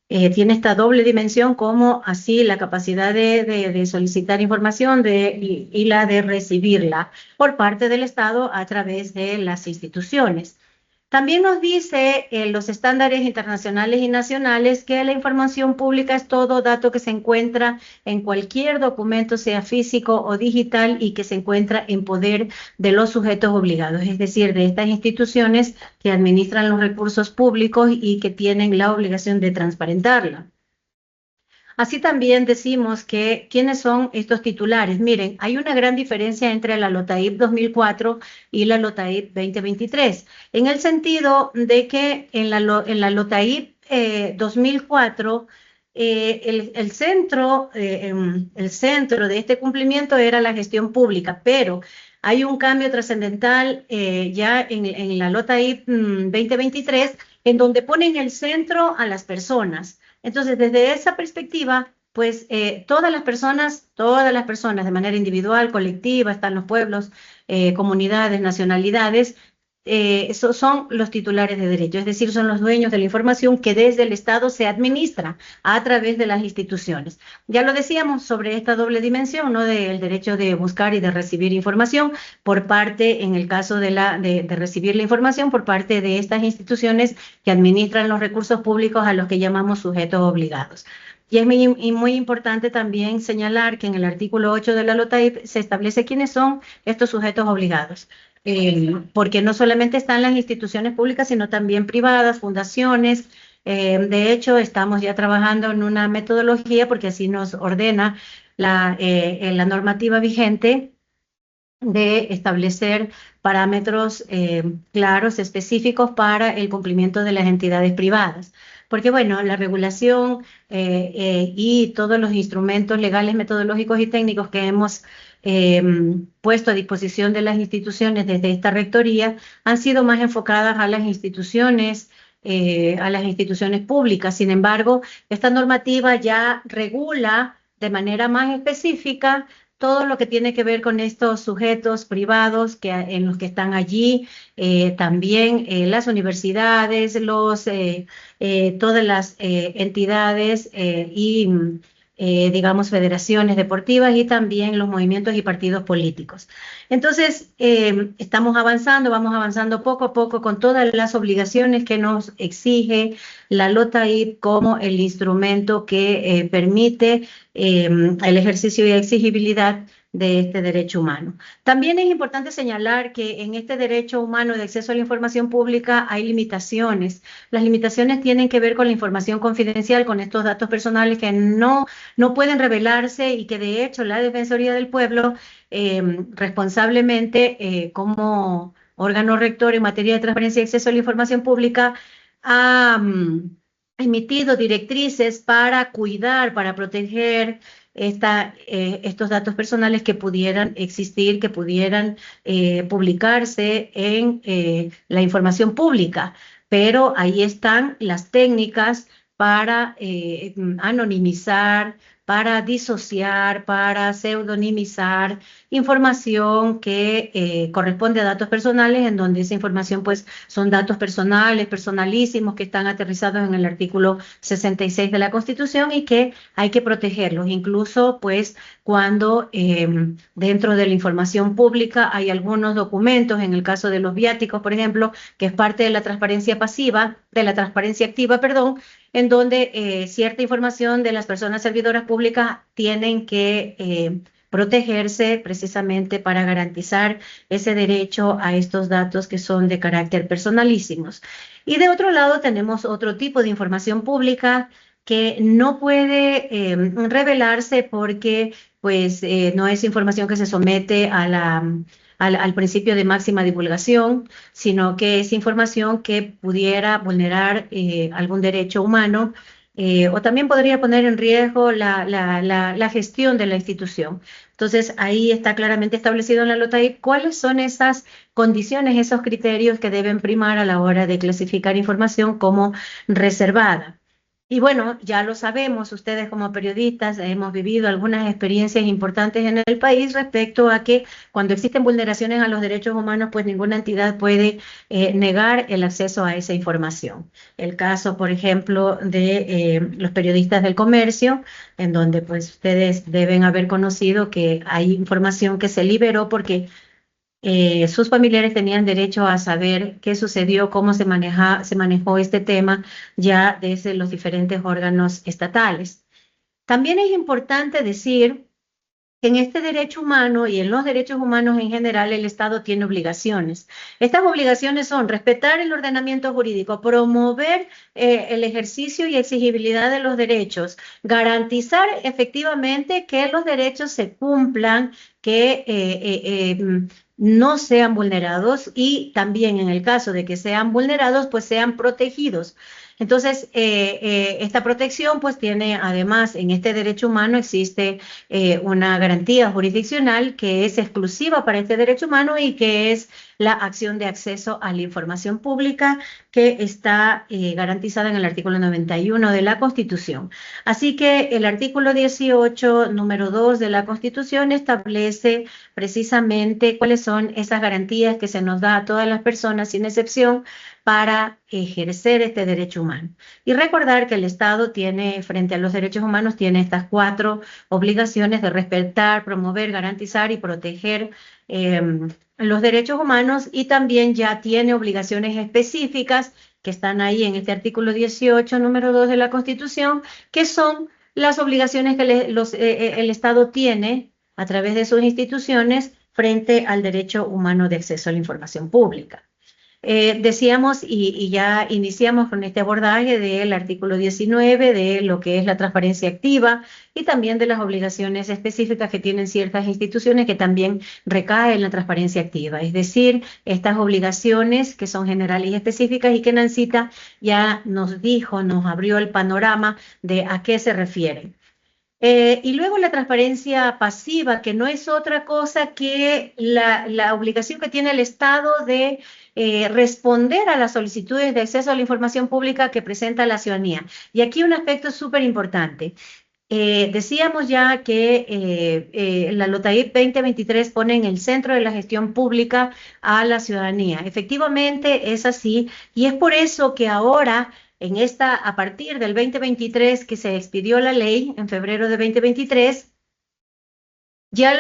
tiene esta doble dimensión, como así la capacidad de solicitar información y la de recibirla por parte del Estado a través de las instituciones. También nos dice los estándares internacionales y nacionales que la información pública es todo dato que se encuentra en cualquier documento, sea físico o digital, y que se encuentra en poder de los sujetos obligados, es decir, de estas instituciones que administran los recursos públicos y que tienen la obligación de transparentarla. Así también decimos que, ¿quiénes son estos titulares? Miren, hay una gran diferencia entre la LOTAIP 2004 y la LOTAIP 2023, en el sentido de que en la LOTAIP 2004, el centro de este cumplimiento era la gestión pública, pero hay un cambio trascendental ya en la LOTAIP 2023, en donde ponen el centro a las personas. Entonces, desde esa perspectiva, pues todas las personas de manera individual, colectiva, están los pueblos, comunidades, nacionalidades, esos son los titulares de derecho, es decir, son los dueños de la información que desde el Estado se administra a través de las instituciones. Ya lo decíamos sobre esta doble dimensión, ¿no? Del derecho de buscar y de recibir información por parte, en el caso de recibir la información por parte de estas instituciones que administran los recursos públicos, a los que llamamos sujetos obligados. Y es muy importante también señalar que en el artículo 8 de la LOTAIP se establece quiénes son estos sujetos obligados. Porque no solamente están las instituciones públicas, sino también privadas, fundaciones. De hecho, estamos ya trabajando en una metodología, porque así nos ordena la normativa vigente, de establecer parámetros claros, específicos para el cumplimiento de las entidades privadas. Porque, bueno, la regulación y todos los instrumentos legales, metodológicos y técnicos que hemos puesto a disposición de las instituciones desde esta rectoría han sido más enfocadas a las instituciones públicas. Sin embargo, esta normativa ya regula de manera más específica todo lo que tiene que ver con estos sujetos privados en los que están allí, también las universidades, todas las entidades digamos, federaciones deportivas, y también los movimientos y partidos políticos. Entonces, vamos avanzando poco a poco con todas las obligaciones que nos exige la LOTAIP como el instrumento que permite el ejercicio y exigibilidad de este derecho humano. También es importante señalar que en este derecho humano de acceso a la información pública hay limitaciones. Las limitaciones tienen que ver con la información confidencial, con estos datos personales que no pueden revelarse, y que de hecho la Defensoría del Pueblo responsablemente como órgano rector en materia de transparencia y acceso a la información pública ha emitido directrices para cuidar, para proteger estos datos personales que pudieran existir, que pudieran publicarse en la información pública. Pero ahí están las técnicas para anonimizar, para disociar, para pseudonimizar información que corresponde a datos personales, en donde esa información pues son datos personales, personalísimos, que están aterrizados en el artículo 66 de la Constitución y que hay que protegerlos, incluso pues cuando dentro de la información pública hay algunos documentos, en el caso de los viáticos, por ejemplo, que es parte de la transparencia activa, perdón, en donde cierta información de las personas servidoras públicas tienen que protegerse precisamente para garantizar ese derecho a estos datos que son de carácter personalísimos. Y de otro lado tenemos otro tipo de información pública que no puede revelarse porque pues no es información que se somete a al principio de máxima divulgación, sino que es información que pudiera vulnerar algún derecho humano o también podría poner en riesgo la gestión de la institución. Entonces, ahí está claramente establecido en la LOTAIP cuáles son esas condiciones, esos criterios que deben primar a la hora de clasificar información como reservada. Y bueno, ya lo sabemos, ustedes como periodistas hemos vivido algunas experiencias importantes en el país respecto a que cuando existen vulneraciones a los derechos humanos, pues ninguna entidad puede negar el acceso a esa información. El caso, por ejemplo, de los periodistas del comercio, en donde pues ustedes deben haber conocido que hay información que se liberó porque sus familiares tenían derecho a saber qué sucedió, cómo se manejó este tema ya desde los diferentes órganos estatales. También es importante decir que en este derecho humano y en los derechos humanos en general el Estado tiene obligaciones. Estas obligaciones son respetar el ordenamiento jurídico, promover el ejercicio y exigibilidad de los derechos, garantizar efectivamente que los derechos se cumplan, que no sean vulnerados y también en el caso de que sean vulnerados, pues sean protegidos. Entonces, esta protección pues tiene además en este derecho humano existe una garantía jurisdiccional que es exclusiva para este derecho humano y que es la acción de acceso a la información pública que está garantizada en el artículo 91 de la Constitución. Así que el artículo 18, número 2 de la Constitución establece precisamente cuáles son esas garantías que se nos da a todas las personas sin excepción para ejercer este derecho humano. Y recordar que el Estado tiene, frente a los derechos humanos, tiene estas 4 obligaciones de respetar, promover, garantizar y proteger los derechos humanos y también ya tiene obligaciones específicas que están ahí en este artículo 18, número 2 de la Constitución, que son las obligaciones que el Estado tiene a través de sus instituciones frente al derecho humano de acceso a la información pública. Decíamos y ya iniciamos con este abordaje del artículo 19 de lo que es la transparencia activa y también de las obligaciones específicas que tienen ciertas instituciones que también recaen en la transparencia activa. Es decir, estas obligaciones que son generales y específicas y que Nancita ya nos dijo, nos abrió el panorama de a qué se refieren. Y luego la transparencia pasiva, que no es otra cosa que la obligación que tiene el Estado de responder a las solicitudes de acceso a la información pública que presenta la ciudadanía. Y aquí un aspecto súper importante. Decíamos ya que la LOTAIP 2023 pone en el centro de la gestión pública a la ciudadanía. Efectivamente es así y es por eso que ahora a partir del 2023 que se expidió la ley en febrero de 2023, ya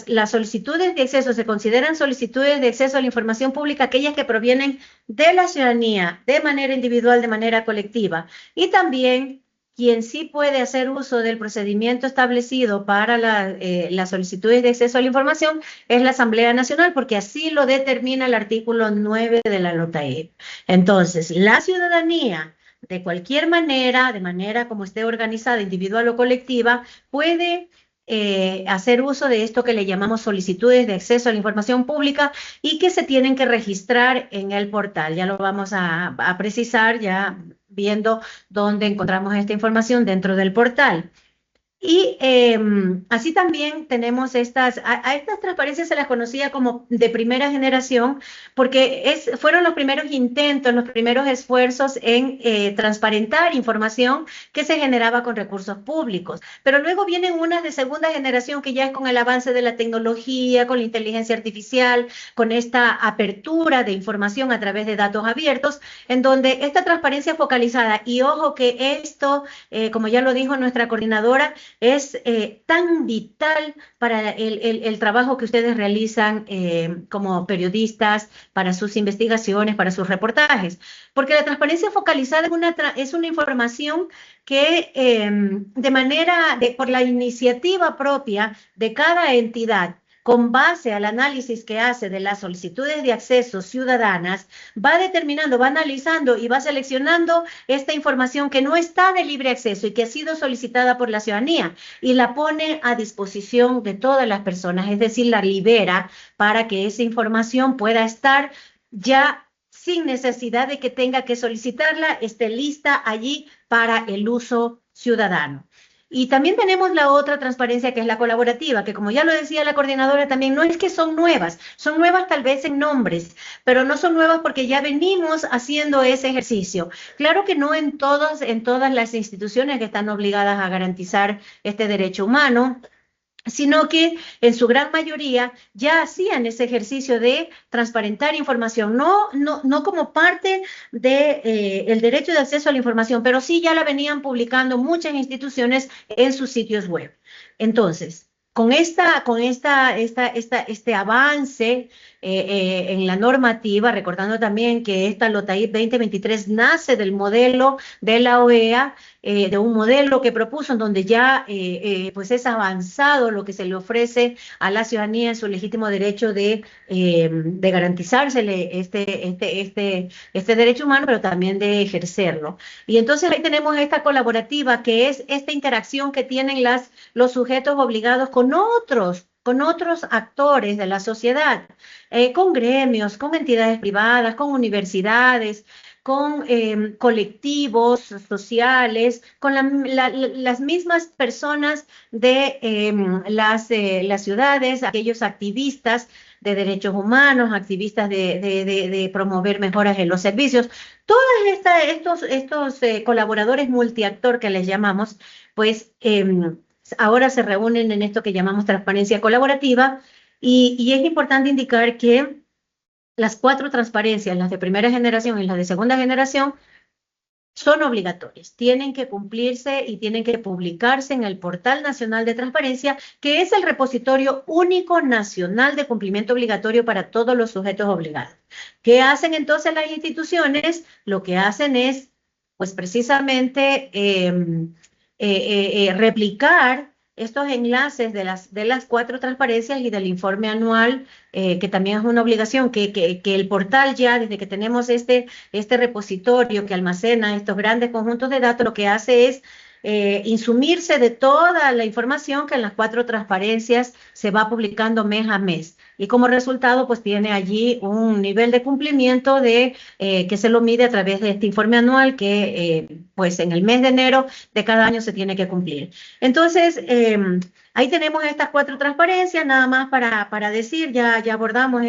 las solicitudes de acceso se consideran solicitudes de acceso a la información pública aquellas que provienen de la ciudadanía de manera individual, de manera colectiva. Y también quien sí puede hacer uso del procedimiento establecido para las solicitudes de acceso a la información es la Asamblea Nacional, porque así lo determina el artículo 9 de la LOTAIP. Entonces, la ciudadanía, de cualquier manera, de manera como esté organizada, individual o colectiva, puede hacer uso de esto que le llamamos solicitudes de acceso a la información pública y que se tienen que registrar en el portal. Ya lo vamos a precisar ya viendo dónde encontramos esta información dentro del portal. Y así también tenemos a estas transparencias se las conocía como de primera generación porque fueron los primeros intentos, los primeros esfuerzos en transparentar información que se generaba con recursos públicos. Pero luego vienen unas de segunda generación que ya es con el avance de la tecnología, con la inteligencia artificial, con esta apertura de información a través de datos abiertos, en donde esta transparencia focalizada, y ojo que esto, como ya lo dijo nuestra coordinadora, es tan vital para el trabajo que ustedes realizan como periodistas, para sus investigaciones, para sus reportajes. Porque la transparencia focalizada es una información que por la iniciativa propia de cada entidad, con base al análisis que hace de las solicitudes de acceso ciudadanas, va determinando, va analizando y va seleccionando esta información que no está de libre acceso y que ha sido solicitada por la ciudadanía y la pone a disposición de todas las personas, es decir, la libera para que esa información pueda estar ya sin necesidad de que tenga que solicitarla, esté lista allí para el uso ciudadano. Y también tenemos la otra transparencia que es la colaborativa, que como ya lo decía la coordinadora también, no es que son nuevas tal vez en nombres, pero no son nuevas porque ya venimos haciendo ese ejercicio. Claro que no en todas las instituciones que están obligadas a garantizar este derecho humano, sino que en su gran mayoría ya hacían ese ejercicio de transparentar información, no como parte del derecho de acceso a la información, pero sí ya la venían publicando muchas instituciones en sus sitios web. Entonces, con este avance en la normativa, recordando también que esta LOTAIP 2023 nace del modelo de la OEA, de un modelo que propuso en donde ya pues es avanzado lo que se le ofrece a la ciudadanía en su legítimo derecho de garantizársele este derecho humano, pero también de ejercerlo. Y entonces ahí tenemos esta colaborativa que es esta interacción que tienen los sujetos obligados con otros actores de la sociedad, con gremios, con entidades privadas, con universidades, con colectivos sociales, con las mismas personas de las ciudades, aquellos activistas de derechos humanos, activistas de promover mejoras en los servicios. Todos estos colaboradores multiactor que les llamamos, pues ahora se reúnen en esto que llamamos transparencia colaborativa y es importante indicar que las 4 transparencias, las de primera generación y las de segunda generación, son obligatorias, tienen que cumplirse y tienen que publicarse en el Portal Nacional de Transparencia, que es el repositorio único nacional de cumplimiento obligatorio para todos los sujetos obligados. ¿Qué hacen entonces las instituciones? Lo que hacen es, pues precisamente, replicar estos enlaces de las 4 transparencias y del informe anual, que también es una obligación, que el portal ya, desde que tenemos este repositorio que almacena estos grandes conjuntos de datos, lo que hace es insumirse de toda la información que en las 4 transparencias se va publicando mes a mes. Y como resultado, pues tiene allí un nivel de cumplimiento que se lo mide a través de este informe anual que, pues en el mes de enero de cada año se tiene que cumplir. Entonces, ahí tenemos estas 4 transparencias, nada más para decir, ya abordamos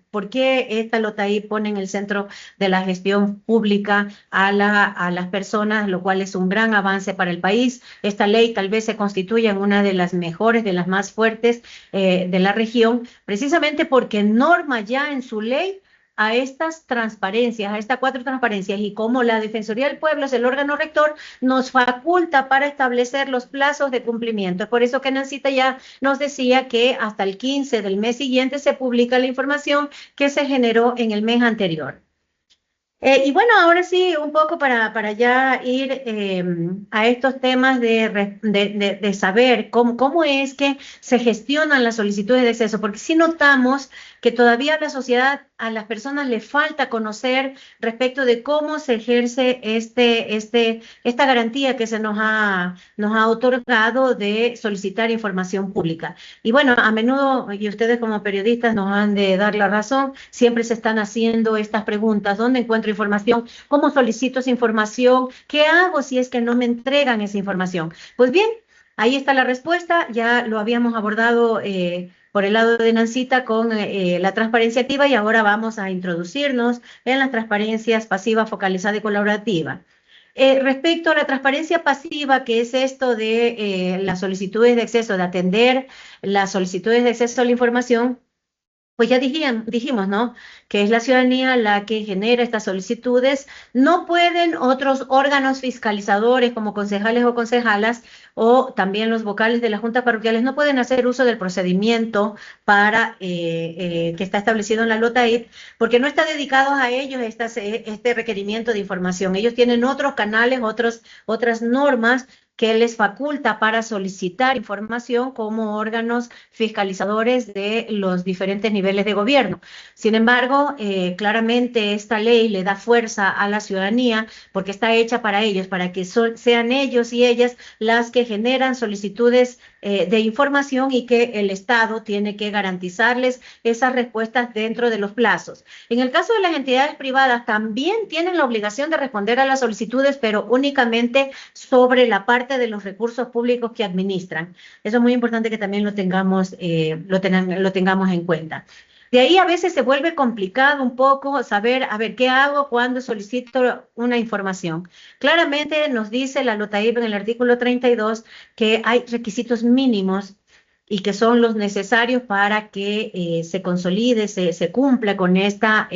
por qué esta LOTAIP pone en el centro de la gestión pública a las personas, lo cual es un gran avance para el país. Esta ley tal vez se constituya en una de las mejores, de las más fuertes de la región, precisamente porque norma ya en su ley a estas transparencias, a estas 4 transparencias, y como la Defensoría del Pueblo es el órgano rector, nos faculta para establecer los plazos de cumplimiento. Es por eso que Nancita ya nos decía que hasta el 15 del mes siguiente se publica la información que se generó en el mes anterior. Y bueno, ahora sí, un poco para ya ir a estos temas de saber cómo es que se gestionan las solicitudes de acceso, porque sí notamos que todavía a la sociedad, a las personas les falta conocer respecto de cómo se ejerce esta garantía que se nos ha otorgado de solicitar información pública. Y bueno, a menudo, y ustedes como periodistas nos han de dar la razón, siempre se están haciendo estas preguntas: ¿dónde encuentro información? ¿Cómo solicito esa información? ¿Qué hago si es que no me entregan esa información? Pues bien, ahí está la respuesta, ya lo habíamos abordado por el lado de Nancita con la transparencia activa, y ahora vamos a introducirnos en las transparencias pasiva, focalizada y colaborativa. Respecto a la transparencia pasiva, que es esto de las solicitudes de acceso, de atender las solicitudes de acceso a la información, pues ya dijimos, ¿no?, que es la ciudadanía la que genera estas solicitudes. No pueden otros órganos fiscalizadores como concejales o concejalas, o también los vocales de las juntas parroquiales, no pueden hacer uso del procedimiento que está establecido en la LOTAIP, porque no está dedicado a ellos este requerimiento de información. Ellos tienen otros canales, otras normas que les faculta para solicitar información como órganos fiscalizadores de los diferentes niveles de gobierno. Sin embargo, claramente esta ley le da fuerza a la ciudadanía porque está hecha para ellos, para que sean ellos y ellas las que generan solicitudes de información y que el Estado tiene que garantizarles esas respuestas dentro de los plazos. En el caso de las entidades privadas, también tienen la obligación de responder a las solicitudes, pero únicamente sobre la parte de los recursos públicos que administran. Eso es muy importante que también lo tengamos en cuenta. De ahí a veces se vuelve complicado un poco saber, a ver, ¿qué hago cuando solicito una información? Claramente nos dice la LOTAIP en el artículo 32 que hay requisitos mínimos y que son los necesarios para que se consolide, se cumpla con esta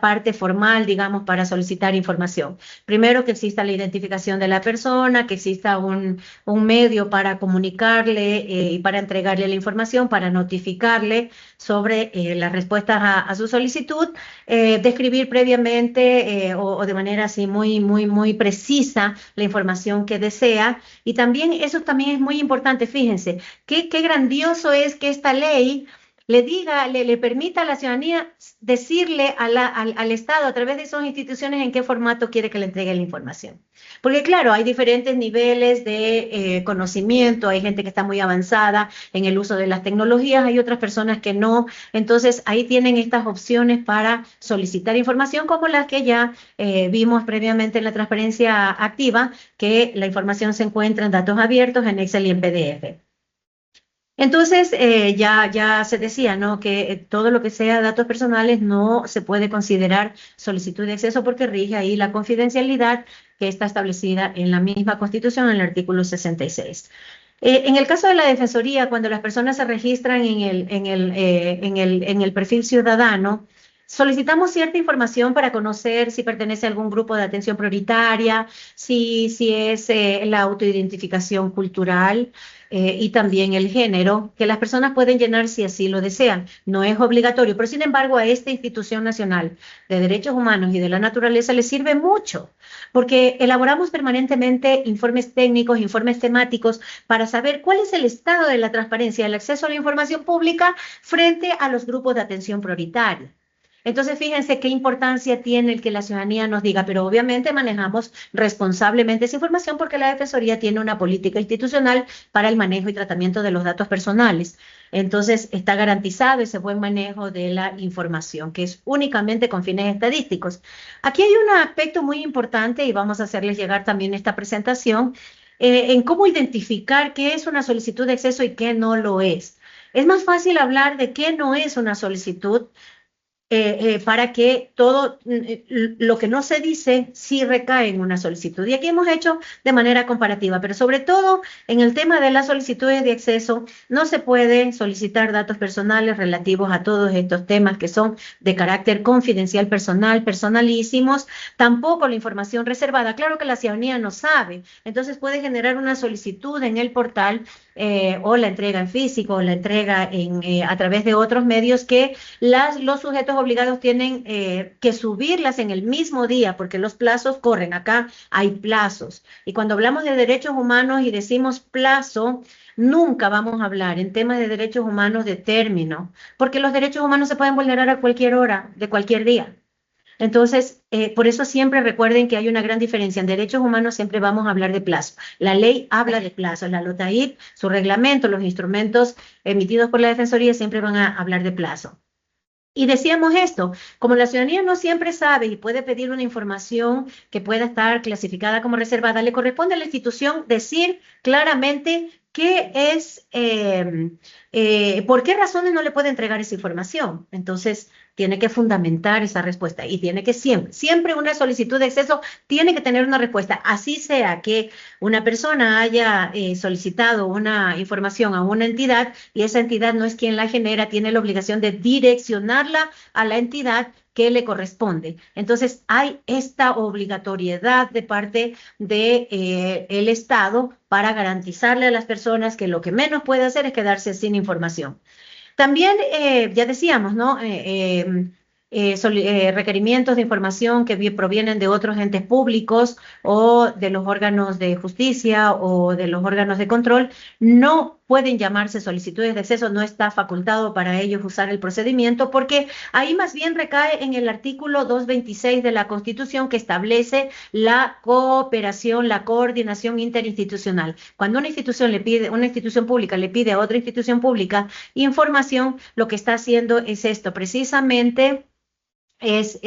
parte formal, digamos, para solicitar información. Primero, que exista la identificación de la persona, que exista un medio para comunicarle y para entregarle la información, para notificarle sobre las respuestas a su solicitud, describir previamente o de manera así muy precisa la información que desea. Y también, eso también es muy importante, fíjense, qué grandioso es que esta ley le permita a la ciudadanía decirle al Estado a través de esas instituciones en qué formato quiere que le entregue la información. Porque claro, hay diferentes niveles de conocimiento, hay gente que está muy avanzada en el uso de las tecnologías, hay otras personas que no, entonces ahí tienen estas opciones para solicitar información como las que ya vimos previamente en la transparencia activa, que la información se encuentra en datos abiertos, en Excel y en PDF. Entonces, ya se decía, ¿no? Que todo lo que sea datos personales no se puede considerar solicitud de acceso porque rige ahí la confidencialidad que está establecida en la misma Constitución, en el artículo 66. En el caso de la Defensoría, cuando las personas se registran en el perfil ciudadano, solicitamos cierta información para conocer si pertenece a algún grupo de atención prioritaria, si es la autoidentificación cultural y también el género, que las personas pueden llenar si así lo desean. No es obligatorio, pero sin embargo a esta institución nacional de derechos humanos y de la naturaleza le sirve mucho, porque elaboramos permanentemente informes técnicos, informes temáticos, para saber cuál es el estado de la transparencia del acceso a la información pública frente a los grupos de atención prioritaria. Entonces, fíjense qué importancia tiene el que la ciudadanía nos diga, pero obviamente manejamos responsablemente esa información porque la Defensoría tiene una política institucional para el manejo y tratamiento de los datos personales. Entonces, está garantizado ese buen manejo de la información, que es únicamente con fines estadísticos. Aquí hay un aspecto muy importante y vamos a hacerles llegar también esta presentación en cómo identificar qué es una solicitud de acceso y qué no lo es. Es más fácil hablar de qué no es una solicitud para que todo lo que no se dice sí recae en una solicitud. Y aquí hemos hecho de manera comparativa, pero sobre todo en el tema de las solicitudes de acceso, no se puede solicitar datos personales relativos a todos estos temas que son de carácter confidencial personal, personalísimos, tampoco la información reservada. Claro que la ciudadanía no sabe, entonces puede generar una solicitud en el portal o la entrega en físico, o la entrega a través de otros medios que los sujetos obligados tienen que subirlas en el mismo día, porque los plazos corren. Acá hay plazos. Y cuando hablamos de derechos humanos y decimos plazo, nunca vamos a hablar en temas de derechos humanos de término, porque los derechos humanos se pueden vulnerar a cualquier hora, de cualquier día. Entonces, por eso siempre recuerden que hay una gran diferencia. En derechos humanos siempre vamos a hablar de plazo. La ley habla de plazos. La LOTAIP, su reglamento, los instrumentos emitidos por la Defensoría siempre van a hablar de plazo. Y decíamos esto, como la ciudadanía no siempre sabe y puede pedir una información que pueda estar clasificada como reservada, le corresponde a la institución decir claramente qué es, por qué razones no le puede entregar esa información. Entonces, tiene que fundamentar esa respuesta y tiene que siempre una solicitud de acceso tiene que tener una respuesta. Así sea que una persona haya solicitado una información a una entidad y esa entidad no es quien la genera, tiene la obligación de direccionarla a la entidad que le corresponde. Entonces, hay esta obligatoriedad de parte del Estado para garantizarle a las personas que lo que menos puede hacer es quedarse sin información. También, ya decíamos, ¿no? requerimientos de información que provienen de otros entes públicos o de los órganos de justicia o de los órganos de control, no pueden llamarse solicitudes de acceso, no está facultado para ellos usar el procedimiento, porque ahí más bien recae en el artículo 226 de la Constitución, que establece la cooperación, la coordinación interinstitucional. Cuando una institución pública le pide a otra institución pública información, lo que está haciendo es esto, precisamente es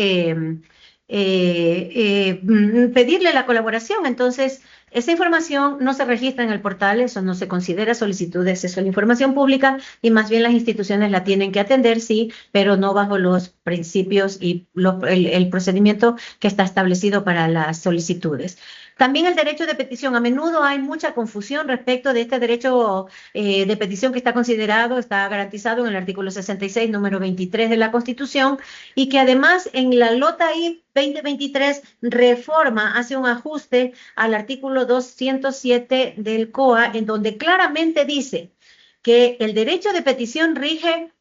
pedirle la colaboración. Entonces, esa información no se registra en el portal, eso no se considera solicitud de acceso a la información pública, y más bien las instituciones la tienen que atender, sí, pero no bajo los principios y el procedimiento que está establecido para las solicitudes. También el derecho de petición. A menudo hay mucha confusión respecto de este derecho de petición, que está considerado, está garantizado en el artículo 66, número 23 de la Constitución, y que además en la LOTAI 2023 reforma, hace un ajuste al artículo 207 del COA, en donde claramente dice que el derecho de petición rige,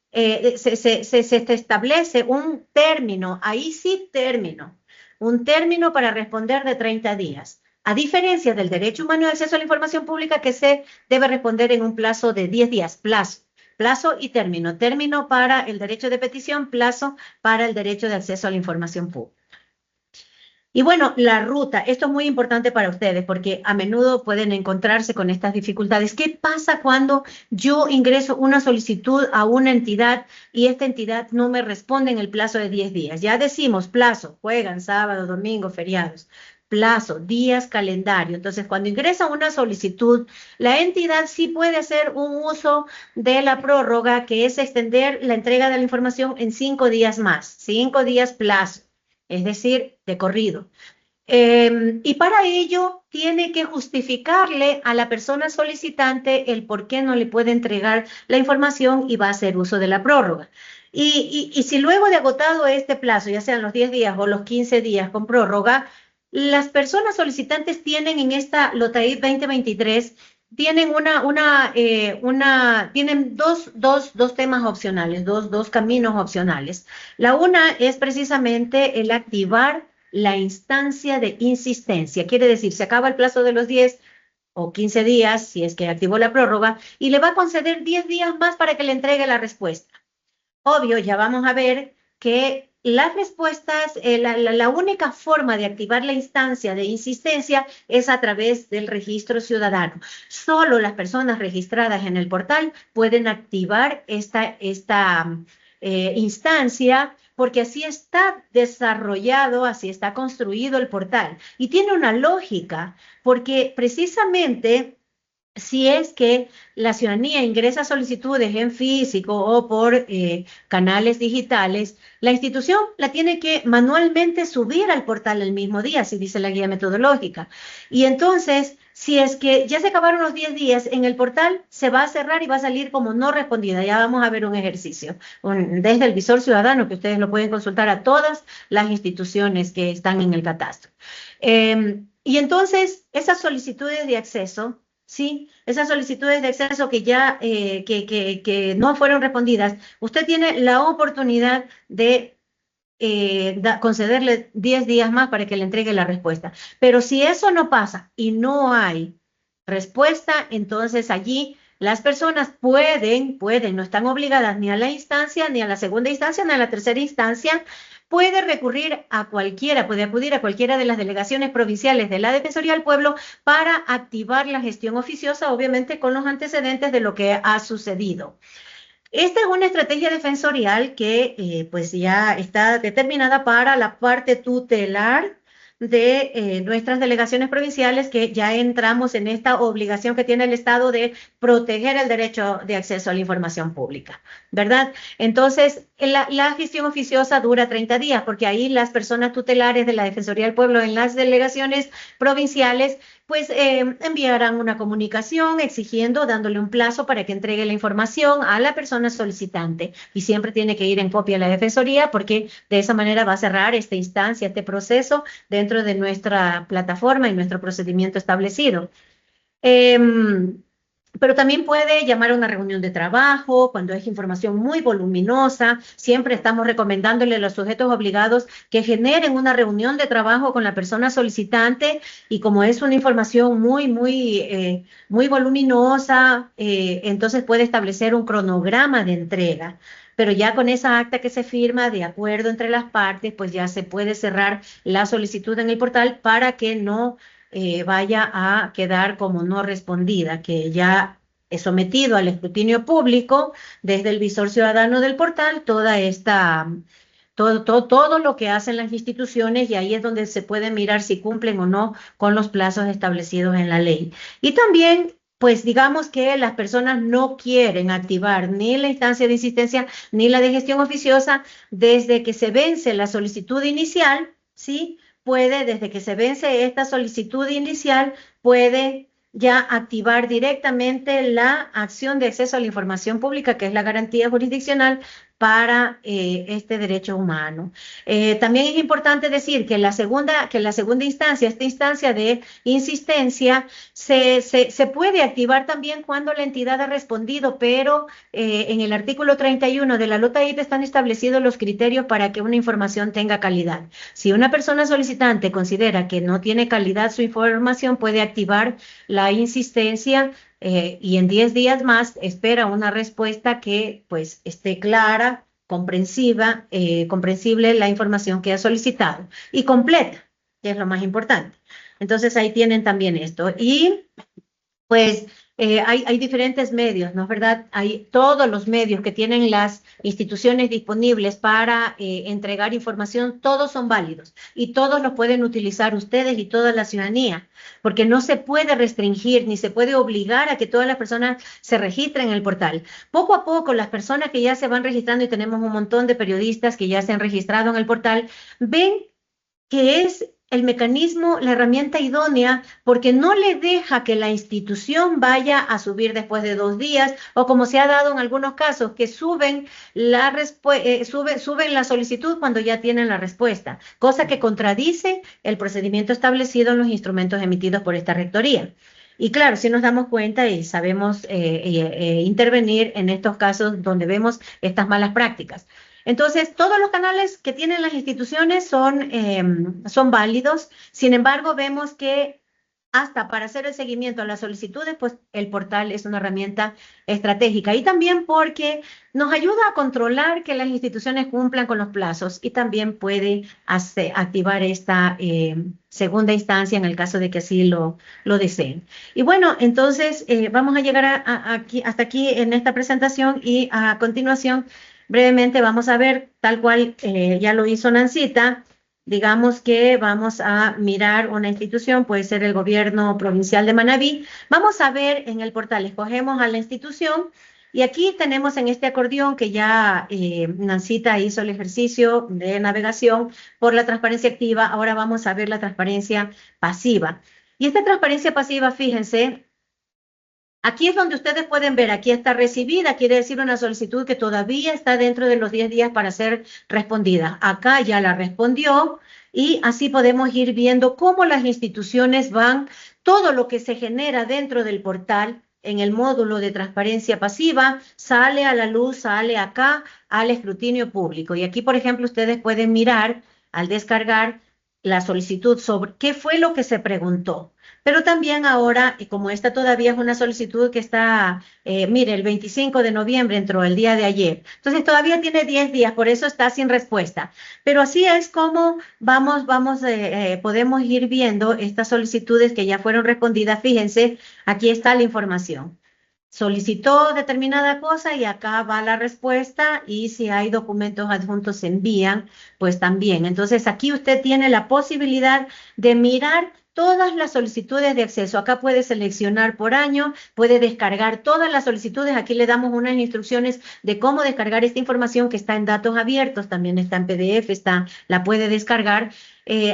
se establece un término, ahí sí término, un término para responder de 30 días. A diferencia del derecho humano de acceso a la información pública, que se debe responder en un plazo de 10 días, plazo y término. Término para el derecho de petición, plazo para el derecho de acceso a la información pública. Y bueno, la ruta, esto es muy importante para ustedes porque a menudo pueden encontrarse con estas dificultades. ¿Qué pasa cuando yo ingreso una solicitud a una entidad y esta entidad no me responde en el plazo de 10 días? Ya decimos plazo, juegan sábado, domingo, feriados. Plazo, días, calendario. Entonces, cuando ingresa una solicitud, la entidad sí puede hacer un uso de la prórroga, que es extender la entrega de la información en 5 días más, 5 días plazo, es decir, de corrido. Y para ello tiene que justificarle a la persona solicitante el por qué no le puede entregar la información y va a hacer uso de la prórroga. Y si luego de agotado este plazo, ya sean los 10 días o los 15 días con prórroga, las personas solicitantes tienen en esta LOTAI 2023, tienen tienen dos temas opcionales, dos caminos opcionales. La una es precisamente el activar la instancia de insistencia. Quiere decir, se acaba el plazo de los 10 o 15 días, si es que activó la prórroga, y le va a conceder 10 días más para que le entregue la respuesta. Obvio, ya vamos a ver que las respuestas, la única forma de activar la instancia de insistencia es a través del registro ciudadano. Solo las personas registradas en el portal pueden activar esta instancia, porque así está desarrollado, así está construido el portal. Y tiene una lógica, porque precisamente si es que la ciudadanía ingresa solicitudes en físico o por canales digitales, la institución la tiene que manualmente subir al portal el mismo día, así dice la guía metodológica. Y entonces, si es que ya se acabaron los 10 días, en el portal se va a cerrar y va a salir como no respondida. Ya vamos a ver un ejercicio desde el visor ciudadano, que ustedes lo pueden consultar a todas las instituciones que están en el catastro. Y entonces, esas solicitudes de acceso, sí, esas solicitudes de acceso que ya que no fueron respondidas, usted tiene la oportunidad de concederle 10 días más para que le entregue la respuesta. Pero si eso no pasa y no hay respuesta, entonces allí las personas pueden, no están obligadas ni a la instancia, ni a la segunda instancia, ni a la tercera instancia. Puede recurrir a cualquiera, puede acudir a cualquiera de las delegaciones provinciales de la Defensoría del Pueblo para activar la gestión oficiosa, obviamente con los antecedentes de lo que ha sucedido. Esta es una estrategia defensorial que pues ya está determinada para la parte tutelar de nuestras delegaciones provinciales, que ya entramos en esta obligación que tiene el Estado de proteger el derecho de acceso a la información pública, ¿verdad? Entonces, la gestión oficiosa dura 30 días, porque ahí las personas tutelares de la Defensoría del Pueblo en las delegaciones provinciales pues enviarán una comunicación exigiendo, dándole un plazo para que entregue la información a la persona solicitante. Y siempre tiene que ir en copia a la Defensoría, porque de esa manera va a cerrar esta instancia, este proceso dentro de nuestra plataforma y nuestro procedimiento establecido. Pero también puede llamar a una reunión de trabajo cuando es información muy voluminosa. Siempre estamos recomendándole a los sujetos obligados que generen una reunión de trabajo con la persona solicitante y como es una información muy voluminosa, entonces puede establecer un cronograma de entrega. Pero ya con esa acta que se firma de acuerdo entre las partes, pues ya se puede cerrar la solicitud en el portal para que no vaya a quedar como no respondida, que ya es sometido al escrutinio público desde el visor ciudadano del portal todo lo que hacen las instituciones y ahí es donde se puede mirar si cumplen o no con los plazos establecidos en la ley. Y también, pues digamos que las personas no quieren activar ni la instancia de insistencia ni la de gestión oficiosa desde que se vence la solicitud inicial, ¿sí? Puede, desde que se vence esta solicitud inicial, puede ya activar directamente la acción de acceso a la información pública, que es la garantía jurisdiccional para este derecho humano. También es importante decir que la segunda instancia, esta instancia de insistencia, se puede activar también cuando la entidad ha respondido, pero en el artículo 31 de la LOTAIP están establecidos los criterios para que una información tenga calidad. Si una persona solicitante considera que no tiene calidad su información, puede activar la insistencia y en 10 días más espera una respuesta que pues esté clara, comprensible la información que ha solicitado y completa, que es lo más importante. Entonces ahí tienen también esto. Y pues hay diferentes medios, ¿no es verdad? Hay todos los medios que tienen las instituciones disponibles para entregar información, todos son válidos y todos los pueden utilizar ustedes y toda la ciudadanía, porque no se puede restringir ni se puede obligar a que todas las personas se registren en el portal. Poco a poco, las personas que ya se van registrando, y tenemos un montón de periodistas que ya se han registrado en el portal, ven que es el mecanismo, la herramienta idónea, porque no le deja que la institución vaya a subir después de 2 días, o como se ha dado en algunos casos, que suben la solicitud cuando ya tienen la respuesta, cosa que contradice el procedimiento establecido en los instrumentos emitidos por esta rectoría. Y claro, si nos damos cuenta y sabemos intervenir en estos casos donde vemos estas malas prácticas. Entonces, todos los canales que tienen las instituciones son válidos. Sin embargo, vemos que hasta para hacer el seguimiento a las solicitudes, pues el portal es una herramienta estratégica. Y también porque nos ayuda a controlar que las instituciones cumplan con los plazos y también puede activar esta segunda instancia en el caso de que así lo deseen. Y bueno, entonces vamos a llegar hasta aquí en esta presentación y a continuación brevemente vamos a ver, tal cual ya lo hizo Nancita, digamos que vamos a mirar una institución, puede ser el gobierno provincial de Manabí. Vamos a ver en el portal, escogemos a la institución y aquí tenemos en este acordeón que ya Nancita hizo el ejercicio de navegación por la transparencia activa, ahora vamos a ver la transparencia pasiva. Y esta transparencia pasiva, fíjense, aquí es donde ustedes pueden ver, aquí está recibida, quiere decir una solicitud que todavía está dentro de los 10 días para ser respondida. Acá ya la respondió y así podemos ir viendo cómo las instituciones van, todo lo que se genera dentro del portal en el módulo de transparencia pasiva, sale a la luz, sale acá al escrutinio público. Y aquí, por ejemplo, ustedes pueden mirar al descargar la solicitud sobre qué fue lo que se preguntó. Pero también ahora, y como esta todavía es una solicitud que está, mire, el 25 de noviembre entró el día de ayer. Entonces todavía tiene 10 días, por eso está sin respuesta. Pero así es como podemos ir viendo estas solicitudes que ya fueron respondidas. Fíjense, aquí está la información. Solicitó determinada cosa y acá va la respuesta y si hay documentos adjuntos se envían, pues también. Entonces aquí usted tiene la posibilidad de mirar todas las solicitudes de acceso. Acá puede seleccionar por año, puede descargar todas las solicitudes. Aquí le damos unas instrucciones de cómo descargar esta información que está en datos abiertos, también está en PDF, la puede descargar.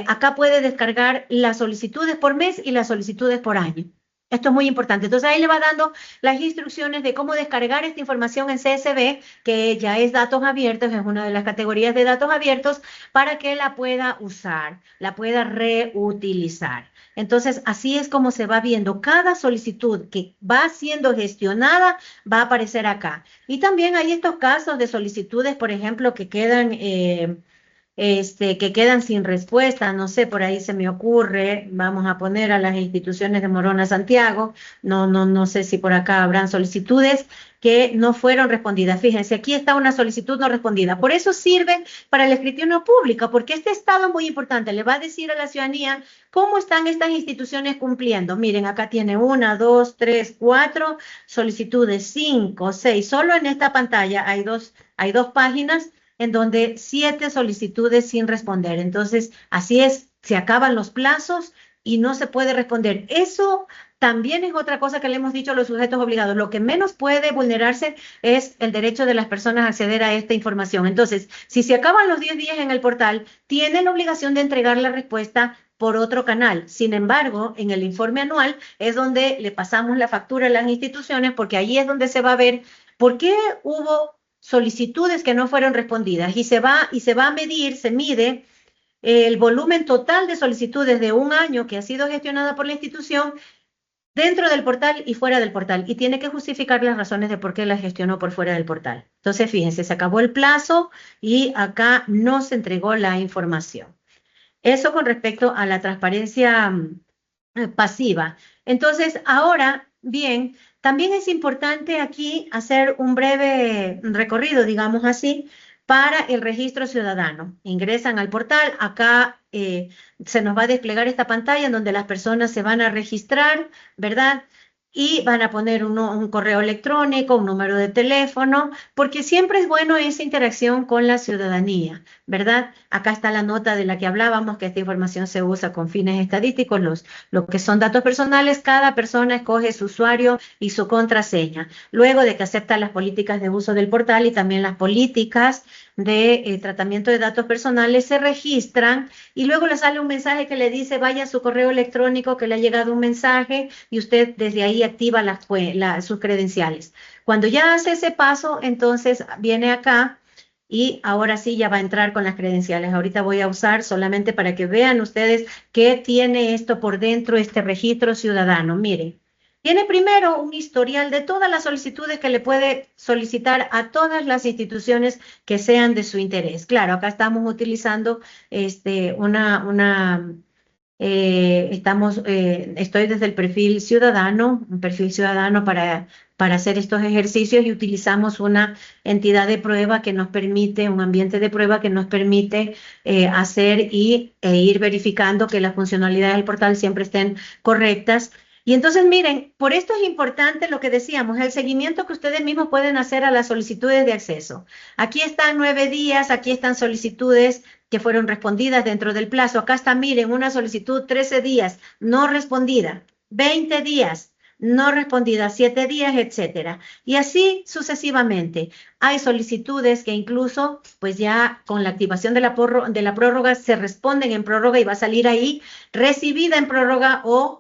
Acá puede descargar las solicitudes por mes y las solicitudes por año. Esto es muy importante. Entonces ahí le va dando las instrucciones de cómo descargar esta información en CSV, que ya es datos abiertos, es una de las categorías de datos abiertos, para que la pueda usar, la pueda reutilizar. Entonces así es como se va viendo. Cada solicitud que va siendo gestionada va a aparecer acá. Y también hay estos casos de solicitudes, por ejemplo, que quedan sin respuesta, no sé, por ahí se me ocurre, vamos a poner a las instituciones de Morona Santiago, no sé si por acá habrán solicitudes que no fueron respondidas. Fíjense, aquí está una solicitud no respondida. Por eso sirve para el escrutinio público, porque este estado es muy importante, le va a decir a la ciudadanía cómo están estas instituciones cumpliendo. Miren, acá tiene 1, 2, 3, 4 solicitudes, 5, 6, solo en esta pantalla hay dos páginas en donde 7 solicitudes sin responder. Entonces, así es, se acaban los plazos y no se puede responder. Eso también es otra cosa que le hemos dicho a los sujetos obligados. Lo que menos puede vulnerarse es el derecho de las personas a acceder a esta información. Entonces, si se acaban los 10 días en el portal, tienen la obligación de entregar la respuesta por otro canal. Sin embargo, en el informe anual es donde le pasamos la factura a las instituciones, porque ahí es donde se va a ver por qué hubo solicitudes que no fueron respondidas y se va a medir, se mide el volumen total de solicitudes de un año que ha sido gestionada por la institución dentro del portal y fuera del portal, y tiene que justificar las razones de por qué la gestionó por fuera del portal. Entonces, fíjense, se acabó el plazo y acá no se entregó la información. Eso con respecto a la transparencia pasiva. Entonces, ahora, bien, también es importante aquí hacer un breve recorrido, digamos así, para el registro ciudadano. Ingresan al portal, acá se nos va a desplegar esta pantalla en donde las personas se van a registrar, ¿verdad? Y van a poner un correo electrónico, un número de teléfono, porque siempre es bueno esa interacción con la ciudadanía, ¿verdad? Acá está la nota de la que hablábamos, que esta información se usa con fines estadísticos, lo que son datos personales. Cada persona escoge su usuario y su contraseña, luego de que acepta las políticas de uso del portal y también las políticas de tratamiento de datos personales, se registran y luego le sale un mensaje que le dice vaya a su correo electrónico que le ha llegado un mensaje y usted desde ahí activa sus credenciales. Cuando ya hace ese paso, entonces viene acá y ahora sí ya va a entrar con las credenciales. Ahorita voy a usar solamente para que vean ustedes qué tiene esto por dentro, este registro ciudadano. Miren, tiene primero un historial de todas las solicitudes que le puede solicitar a todas las instituciones que sean de su interés. Claro, acá estamos utilizando estoy desde el perfil ciudadano, un perfil ciudadano para hacer estos ejercicios, y utilizamos una entidad de prueba que nos permite, un ambiente de prueba que nos permite hacer e ir verificando que las funcionalidades del portal siempre estén correctas. Y entonces, miren, por esto es importante lo que decíamos, el seguimiento que ustedes mismos pueden hacer a las solicitudes de acceso. Aquí están 9 días, aquí están solicitudes que fueron respondidas dentro del plazo. Acá está, miren, una solicitud 13 días, no respondida, 20 días, no respondida, 7 días, etcétera. Y así sucesivamente. Hay solicitudes que incluso, pues ya con la activación de la prórroga, se responden en prórroga y va a salir ahí recibida en prórroga o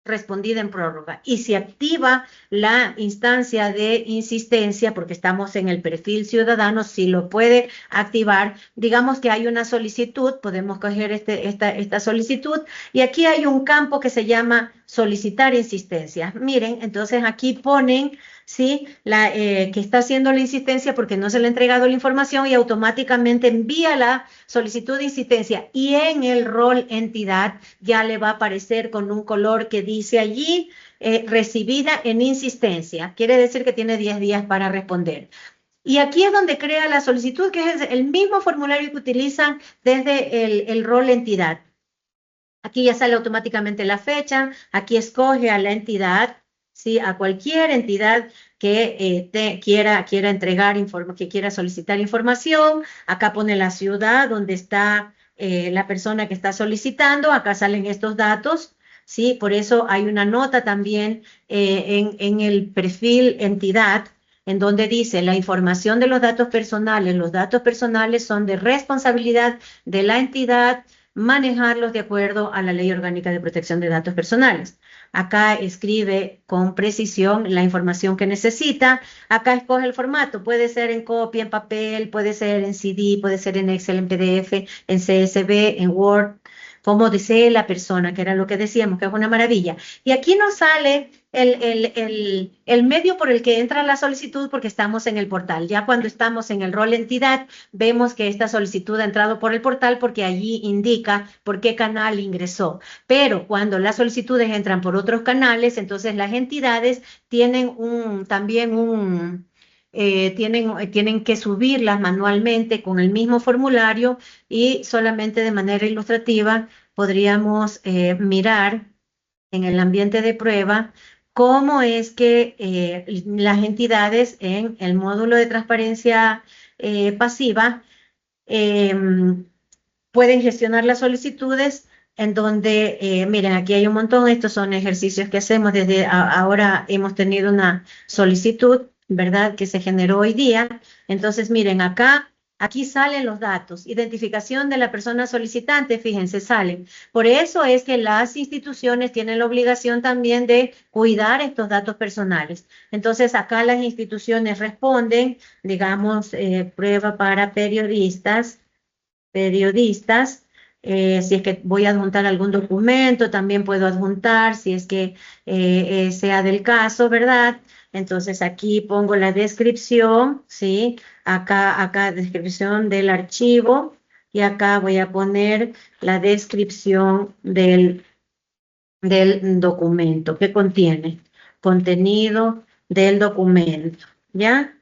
respondida en prórroga. Y se activa la instancia de insistencia, porque estamos en el perfil ciudadano, si lo puede activar. Digamos que hay una solicitud, podemos coger esta solicitud, y aquí hay un campo que se llama solicitar insistencia. Miren, entonces aquí ponen, ¿sí? Que está haciendo la insistencia porque no se le ha entregado la información, y automáticamente envía la solicitud de insistencia, y en el rol entidad ya le va a aparecer con un color que dice allí recibida en insistencia. Quiere decir que tiene 10 días para responder. Y aquí es donde crea la solicitud, que es el mismo formulario que utilizan desde el rol entidad. Aquí ya sale automáticamente la fecha, aquí escoge a la entidad, ¿sí? A cualquier entidad que quiera entregar, que quiera solicitar información. Acá pone la ciudad donde está la persona que está solicitando, acá salen estos datos, ¿sí? Por eso hay una nota también en el perfil entidad, en donde dice la información de los datos personales son de responsabilidad de la entidad manejarlos de acuerdo a la Ley Orgánica de Protección de Datos Personales. Acá escribe con precisión la información que necesita. Acá escoge el formato. Puede ser en copia, en papel, puede ser en CD, puede ser en Excel, en PDF, en CSV, en Word, como desee la persona, que era lo que decíamos, que es una maravilla. Y aquí nos sale el medio por el que entra la solicitud porque estamos en el portal. Ya cuando estamos en el rol entidad, vemos que esta solicitud ha entrado por el portal porque allí indica por qué canal ingresó. Pero cuando las solicitudes entran por otros canales, entonces las entidades tienen tienen que subirlas manualmente con el mismo formulario y solamente de manera ilustrativa podríamos mirar en el ambiente de prueba cómo es que las entidades en el módulo de transparencia pasiva eh, pueden gestionar las solicitudes en donde, miren, aquí hay un montón, estos son ejercicios que hacemos desde ahora, hemos tenido una solicitud, ¿verdad?, que se generó hoy día. Entonces, miren, aquí salen los datos, identificación de la persona solicitante, fíjense, salen. Por eso es que las instituciones tienen la obligación también de cuidar estos datos personales. Entonces, acá las instituciones responden, digamos, prueba para periodistas, si es que voy a adjuntar algún documento, también puedo adjuntar, si es que sea del caso, ¿verdad? Entonces aquí pongo la descripción, ¿sí? Acá descripción del archivo y acá voy a poner la descripción del documento que contiene, contenido del documento, ¿ya?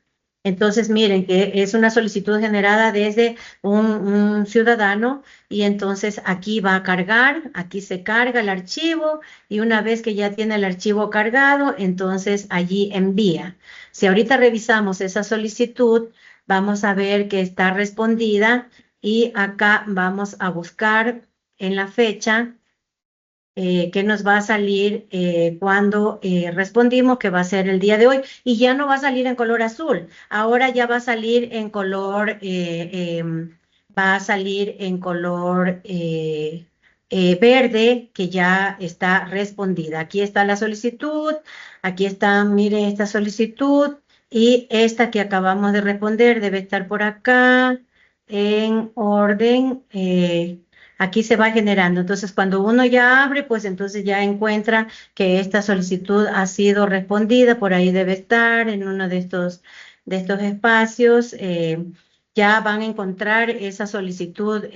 Entonces, miren que es una solicitud generada desde un ciudadano y entonces aquí va a cargar, aquí se carga el archivo y una vez que ya tiene el archivo cargado, entonces allí envía. Si ahorita revisamos esa solicitud, vamos a ver que está respondida y acá vamos a buscar en la fecha que nos va a salir cuando respondimos, que va a ser el día de hoy, y ya no va a salir en color azul, ahora ya va a salir en color, verde, que ya está respondida. Aquí está la solicitud, aquí está, mire esta solicitud, y esta que acabamos de responder debe estar por acá, en orden. Aquí se va generando. Entonces, cuando uno ya abre, pues entonces ya encuentra que esta solicitud ha sido respondida, por ahí debe estar en uno de estos espacios. Ya van a encontrar esa solicitud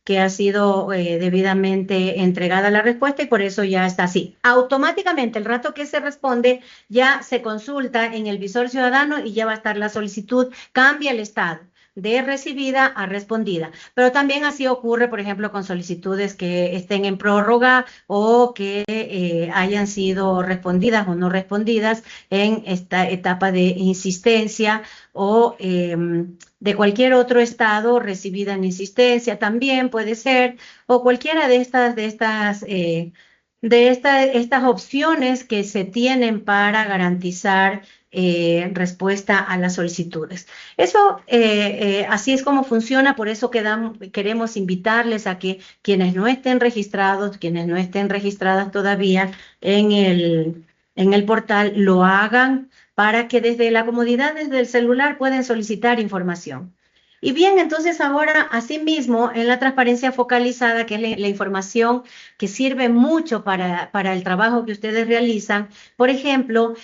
que ha sido debidamente entregada la respuesta y por eso ya está así. Automáticamente, el rato que se responde, ya se consulta en el visor ciudadano y ya va a estar la solicitud, cambia el estado de recibida a respondida. Pero también así ocurre, por ejemplo, con solicitudes que estén en prórroga o que hayan sido respondidas o no respondidas en esta etapa de insistencia o de cualquier otro estado recibida en insistencia también puede ser, o cualquiera de estas opciones que se tienen para garantizar respuesta a las solicitudes. Eso, así es como funciona, por eso queremos invitarles a que quienes no estén registrados, quienes no estén registradas todavía en el portal, lo hagan para que desde la comodidad, desde el celular, puedan solicitar información. Y bien, entonces ahora, asimismo, en la transparencia focalizada, que es la información que sirve mucho para el trabajo que ustedes realizan, por ejemplo,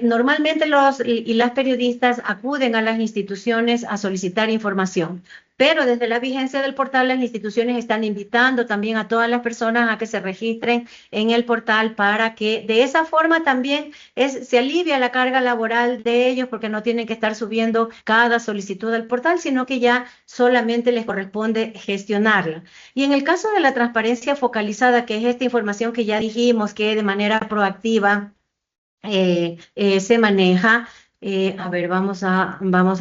normalmente los y las periodistas acuden a las instituciones a solicitar información, pero desde la vigencia del portal las instituciones están invitando también a todas las personas a que se registren en el portal para que de esa forma también se alivia la carga laboral de ellos porque no tienen que estar subiendo cada solicitud al portal, sino que ya solamente les corresponde gestionarla. Y en el caso de la transparencia focalizada, que es esta información que ya dijimos que de manera proactiva se maneja, a ver, vamos a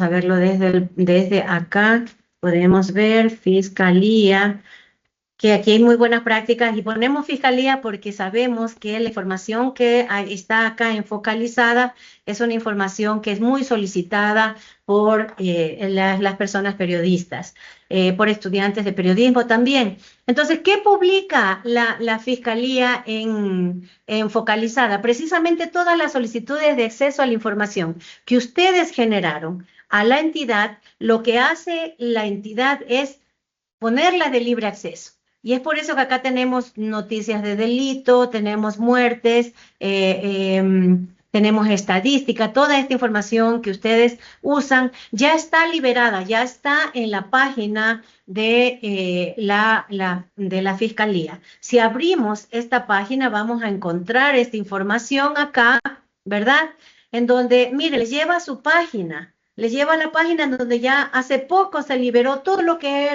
verlo desde acá. Podemos ver Fiscalía, que aquí hay muy buenas prácticas y ponemos fiscalía porque sabemos que la información que está acá focalizada es una información que es muy solicitada por las personas periodistas, por estudiantes de periodismo también. Entonces, ¿qué publica la fiscalía en focalizada? Precisamente todas las solicitudes de acceso a la información que ustedes generaron a la entidad. Lo que hace la entidad es ponerla de libre acceso. Y es por eso que acá tenemos noticias de delito, tenemos muertes, tenemos estadística, toda esta información que ustedes usan ya está liberada, ya está en la página de la Fiscalía. Si abrimos esta página vamos a encontrar esta información acá, ¿verdad? En donde, mire, les lleva a su página. Les lleva a la página donde ya hace poco se liberó todo lo que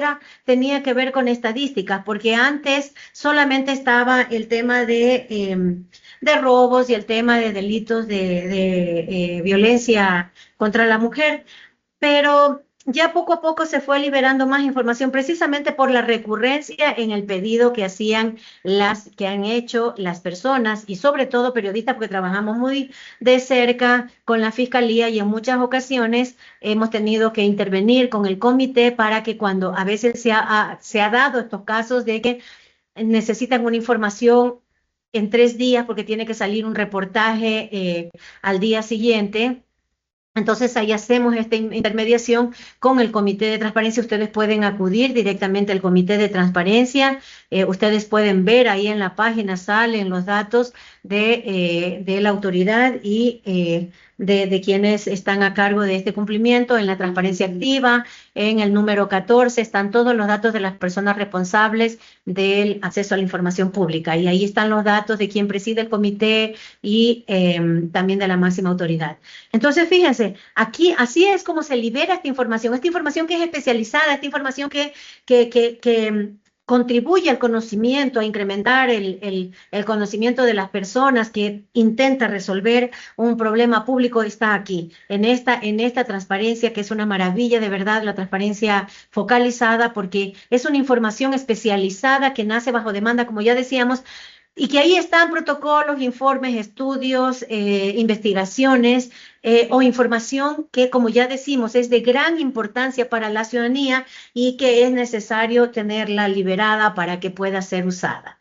tenía que ver con estadísticas, porque antes solamente estaba el tema de robos y el tema de delitos de violencia contra la mujer, pero ya poco a poco se fue liberando más información precisamente por la recurrencia en el pedido que que han hecho las personas y sobre todo periodistas, porque trabajamos muy de cerca con la fiscalía y en muchas ocasiones hemos tenido que intervenir con el comité para que cuando a veces se ha dado estos casos de que necesitan una información en 3 días porque tiene que salir un reportaje al día siguiente. Entonces ahí hacemos esta intermediación con el Comité de Transparencia. Ustedes pueden acudir directamente al Comité de Transparencia. Ustedes pueden ver ahí en la página, salen los datos de la autoridad y de quienes están a cargo de este cumplimiento. En la transparencia activa, en el número 14, están todos los datos de las personas responsables del acceso a la información pública. Y ahí están los datos de quien preside el comité y también de la máxima autoridad. Entonces, fíjense, aquí así es como se libera esta información que es especializada, esta información que contribuye al conocimiento, a incrementar el conocimiento de las personas, que intenta resolver un problema público, está aquí, en esta transparencia, que es una maravilla de verdad, la transparencia focalizada, porque es una información especializada que nace bajo demanda, como ya decíamos, y que ahí están protocolos, informes, estudios, investigaciones o información que, como ya decimos, es de gran importancia para la ciudadanía y que es necesario tenerla liberada para que pueda ser usada.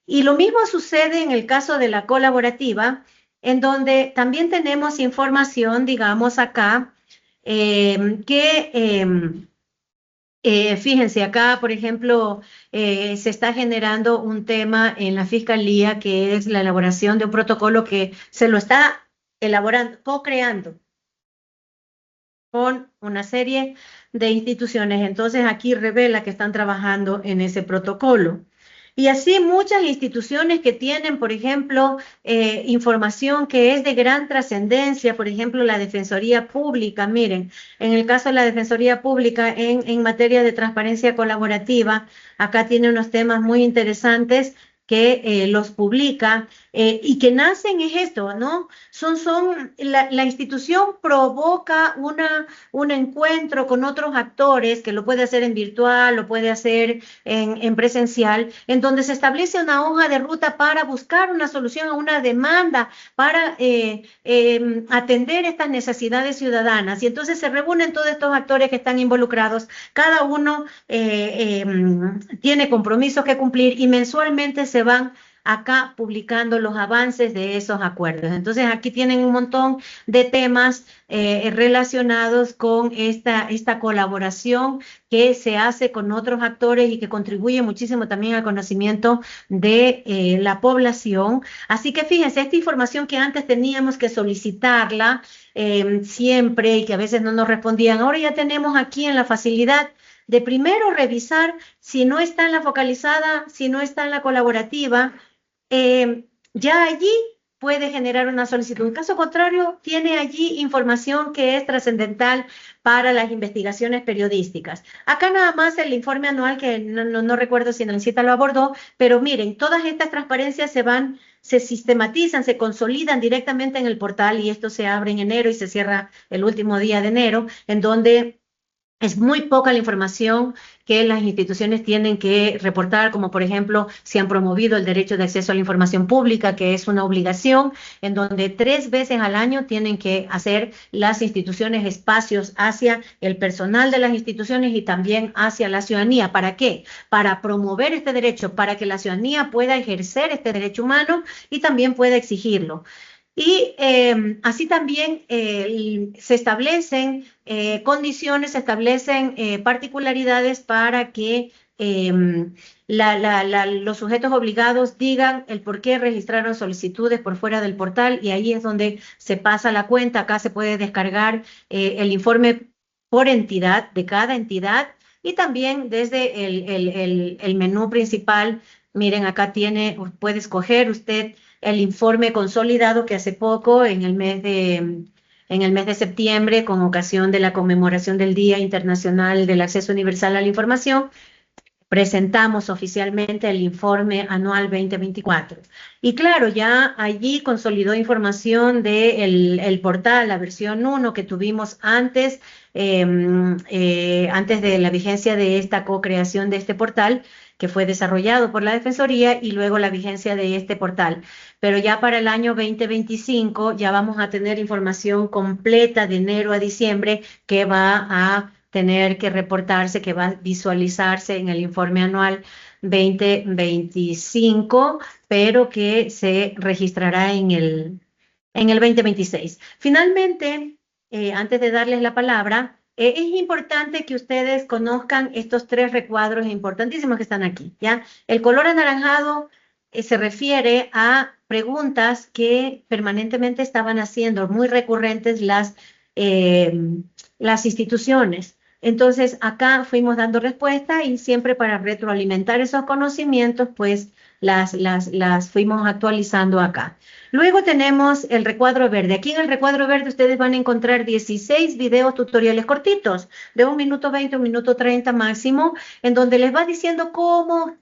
Y lo mismo sucede en el caso de la colaborativa, en donde también tenemos información, digamos acá, fíjense, acá, por ejemplo, se está generando un tema en la Fiscalía que es la elaboración de un protocolo que se lo está elaborando, co-creando con una serie de instituciones. Entonces, aquí revela que están trabajando en ese protocolo. Y así muchas instituciones que tienen, por ejemplo, información que es de gran trascendencia, por ejemplo, la Defensoría Pública. Miren, en el caso de la Defensoría Pública en materia de transparencia colaborativa, acá tiene unos temas muy interesantes que los publica y que nacen es esto, ¿no? La institución provoca un encuentro con otros actores, que lo puede hacer en virtual, lo puede hacer en presencial, en donde se establece una hoja de ruta para buscar una solución a una demanda, para atender estas necesidades ciudadanas. Y entonces se reúnen todos estos actores que están involucrados, cada uno tiene compromisos que cumplir y mensualmente se van acá publicando los avances de esos acuerdos. Entonces aquí tienen un montón de temas relacionados con esta colaboración que se hace con otros actores y que contribuye muchísimo también al conocimiento de la población. Así que fíjense, esta información que antes teníamos que solicitarla siempre y que a veces no nos respondían, ahora ya tenemos aquí en la facilidad de primero revisar si no está en la focalizada, si no está en la colaborativa, ya allí puede generar una solicitud. En caso contrario, tiene allí información que es trascendental para las investigaciones periodísticas. Acá nada más el informe anual, que no recuerdo si en la cita lo abordó, pero miren, todas estas transparencias se sistematizan, se consolidan directamente en el portal, y esto se abre en enero y se cierra el último día de enero, en donde es muy poca la información que las instituciones tienen que reportar, como por ejemplo, si han promovido el derecho de acceso a la información pública, que es una obligación, en donde 3 veces al año tienen que hacer las instituciones espacios hacia el personal de las instituciones y también hacia la ciudadanía. ¿Para qué? Para promover este derecho, para que la ciudadanía pueda ejercer este derecho humano y también pueda exigirlo. Y así también se establecen condiciones, se establecen particularidades para que los sujetos obligados digan el por qué registraron solicitudes por fuera del portal, y ahí es donde se pasa la cuenta. Acá se puede descargar el informe por entidad de cada entidad, y también desde el menú principal. Miren, acá puede escoger usted el informe consolidado que hace poco, en el mes de septiembre, con ocasión de la conmemoración del Día Internacional del Acceso Universal a la Información, presentamos oficialmente el informe anual 2024. Y claro, ya allí consolidó información del portal, la versión 1 que tuvimos antes de la vigencia de esta co-creación de este portal, que fue desarrollado por la Defensoría, y luego la vigencia de este portal. Pero ya para el año 2025 ya vamos a tener información completa de enero a diciembre, que va a tener que reportarse, que va a visualizarse en el informe anual 2025, pero que se registrará en el 2026. Finalmente, antes de darles la palabra, es importante que ustedes conozcan estos 3 recuadros importantísimos que están aquí, ¿ya? El color anaranjado se refiere a preguntas que permanentemente estaban haciendo, muy recurrentes las instituciones. Entonces, acá fuimos dando respuesta, y siempre para retroalimentar esos conocimientos, pues las fuimos actualizando acá. Luego tenemos el recuadro verde. Aquí en el recuadro verde ustedes van a encontrar 16 videos tutoriales cortitos, de 1 minuto 20, 1 minuto 30 máximo, en donde les va diciendo cómo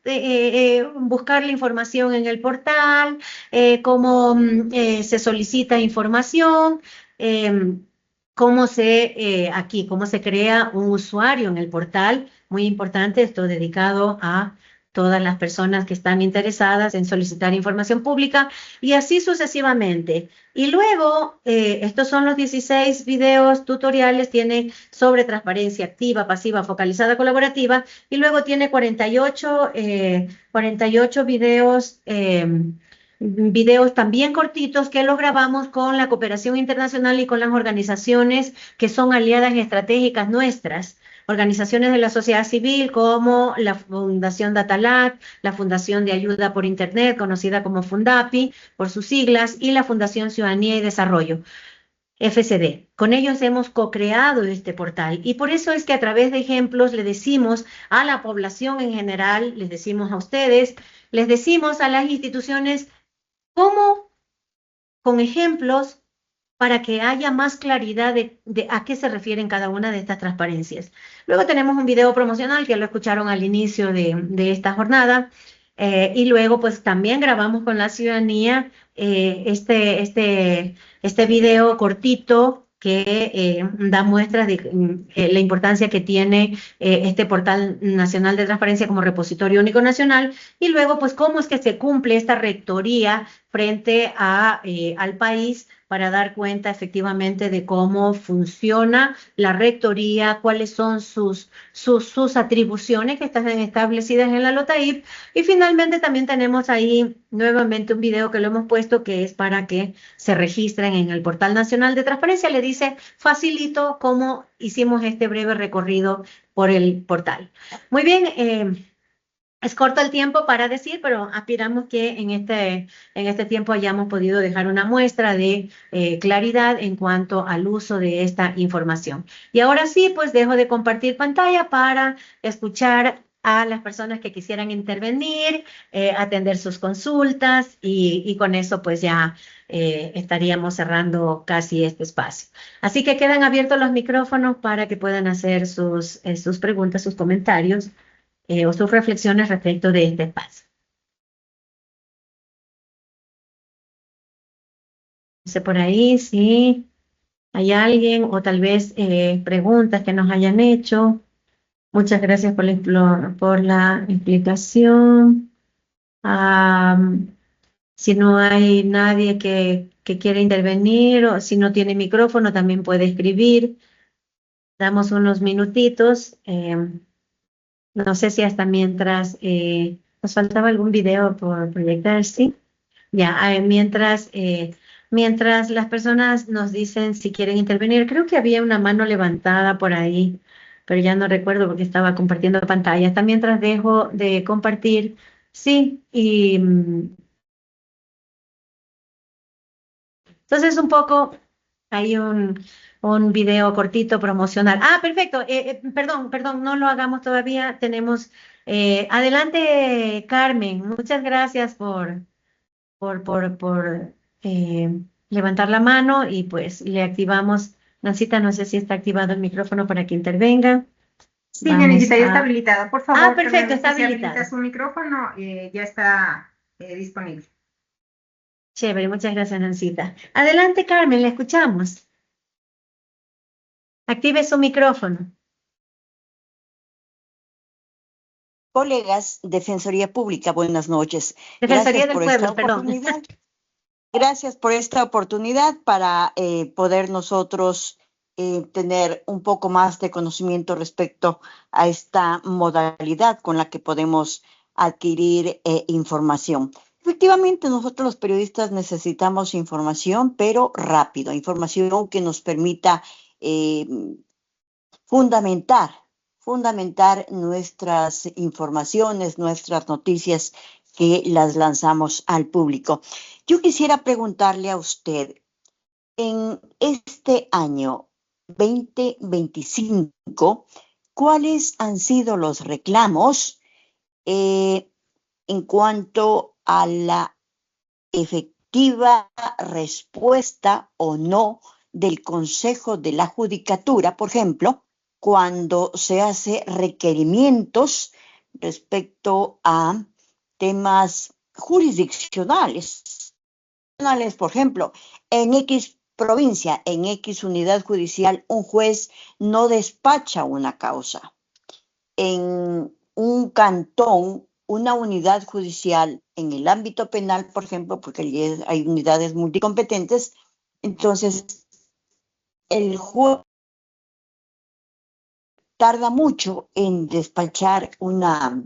buscar la información en el portal, cómo se solicita información, cómo se crea un usuario en el portal. Muy importante, esto dedicado a todas las personas que están interesadas en solicitar información pública, y así sucesivamente. Y luego, estos son los 16 videos tutoriales, tiene sobre transparencia activa, pasiva, focalizada, colaborativa, y luego tiene 48 videos también cortitos, que los grabamos con la cooperación internacional y con las organizaciones que son aliadas estratégicas nuestras. Organizaciones de la sociedad civil como la Fundación Datalat, la Fundación de Ayuda por Internet, conocida como Fundapi por sus siglas, y la Fundación Ciudadanía y Desarrollo, FCD. Con ellos hemos co-creado este portal, y por eso es que a través de ejemplos le decimos a la población en general, les decimos a ustedes, les decimos a las instituciones cómo, con ejemplos, para que haya más claridad de a qué se refieren cada una de estas transparencias. Luego tenemos un video promocional que lo escucharon al inicio de esta jornada, y luego pues también grabamos con la ciudadanía este video cortito que da muestras de la importancia que tiene este portal nacional de transparencia como repositorio único nacional, y luego pues cómo es que se cumple esta rectoría frente al país, para dar cuenta efectivamente de cómo funciona la rectoría, cuáles son sus atribuciones que están establecidas en la LOTAIP. Y finalmente también tenemos ahí nuevamente un video que lo hemos puesto, que es para que se registren en el Portal Nacional de Transparencia. Le dice facilito cómo hicimos este breve recorrido por el portal. Muy bien. Es corto el tiempo para decir, pero aspiramos que en este tiempo hayamos podido dejar una muestra de claridad en cuanto al uso de esta información. Y ahora sí, pues dejo de compartir pantalla para escuchar a las personas que quisieran intervenir, atender sus consultas, y con eso pues ya estaríamos cerrando casi este espacio. Así que quedan abiertos los micrófonos para que puedan hacer sus preguntas, sus comentarios, o sus reflexiones respecto de este espacio. No sé por ahí si hay alguien, o tal vez preguntas que nos hayan hecho. Muchas gracias por la explicación. Am, si no hay nadie que quiera intervenir o si no tiene micrófono, también puede escribir. Damos unos minutitos. No sé si hasta mientras nos faltaba algún video por proyectar, ¿sí? Ya, mientras las personas nos dicen si quieren intervenir, creo que había una mano levantada por ahí, pero ya no recuerdo porque estaba compartiendo pantalla. Hasta mientras dejo de compartir, sí, y entonces un poco hay un video cortito promocional. Ah, perfecto. Perdón, no lo hagamos todavía. Tenemos, adelante, Carmen. Muchas gracias por levantar la mano y pues le activamos. Nancita, no sé si está activado el micrófono para que intervenga. Sí, Vamos Dianisita, ya está a... habilitado. Por Ah, favor, que perfecto, está revise si habilita habilitado. su micrófono. Ya está disponible. Chévere, muchas gracias, Nancita. Adelante, Carmen, le escuchamos. Active su micrófono. Colegas, Defensoría Pública, buenas noches. Defensoría del Pueblo, perdón. Gracias por esta oportunidad para poder nosotros tener un poco más de conocimiento respecto a esta modalidad con la que podemos adquirir información. Efectivamente, nosotros los periodistas necesitamos información, pero rápido, información que nos permita eh, fundamentar, fundamentar nuestras informaciones, nuestras noticias que las lanzamos al público. Yo quisiera preguntarle a usted, en este año 2025, ¿cuáles han sido los reclamos en cuanto a la efectiva respuesta o no del Consejo de la Judicatura, por ejemplo, cuando se hace requerimientos respecto a temas jurisdiccionales? Por ejemplo, en X provincia, en X unidad judicial, un juez no despacha una causa. En un cantón, una unidad judicial en el ámbito penal, por ejemplo, porque hay unidades multicompetentes, entonces el juez tarda mucho en despachar una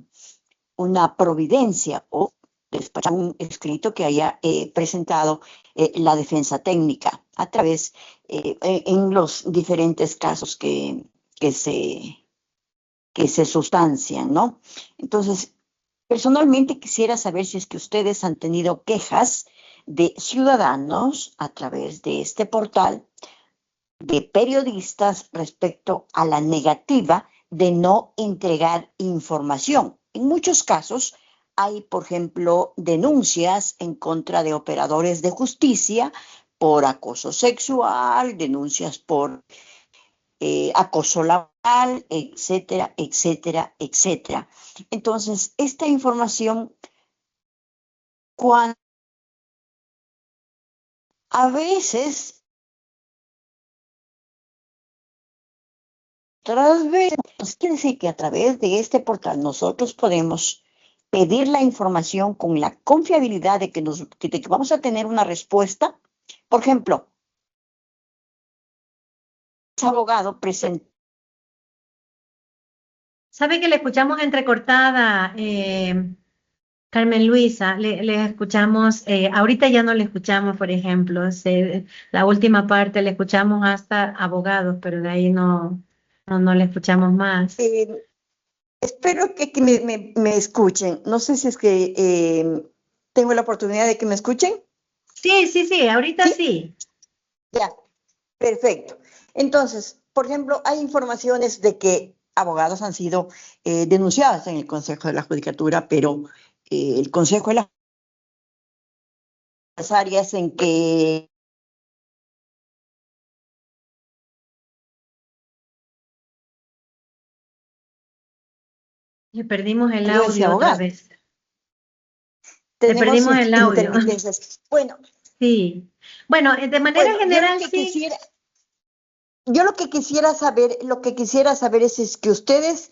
providencia o despachar un escrito que haya presentado la defensa técnica a través en los diferentes casos que se sustancian, ¿no? Entonces, personalmente quisiera saber si es que ustedes han tenido quejas de ciudadanos a través de este portal, de periodistas respecto a la negativa de no entregar información. En muchos casos hay, por ejemplo, denuncias en contra de operadores de justicia por acoso sexual, denuncias por acoso laboral, etcétera, etcétera, etcétera. Entonces, esta información, cuando a veces, quiere decir que a través de este portal nosotros podemos pedir la información con la confiabilidad de que vamos a tener una respuesta. Por ejemplo, ese abogado presenta. ¿Sabe que le escuchamos entrecortada, Carmen Luisa? Le escuchamos, ahorita ya no le escuchamos, por ejemplo, la última parte le escuchamos hasta abogados, pero de ahí no le escuchamos más. Espero que me escuchen. No sé si es que tengo la oportunidad de que me escuchen. Sí, ahorita sí. Ya, perfecto. Entonces, por ejemplo, hay informaciones de que abogados han sido denunciados en el Consejo de la Judicatura, pero el Consejo de las áreas en que Le perdimos el salió ese audio otra abogado. vez. Le Tenemos perdimos el audio. intermitencias. Bueno, Sí. Bueno, de manera general yo sí. quisiera. yo lo que quisiera saber es que ustedes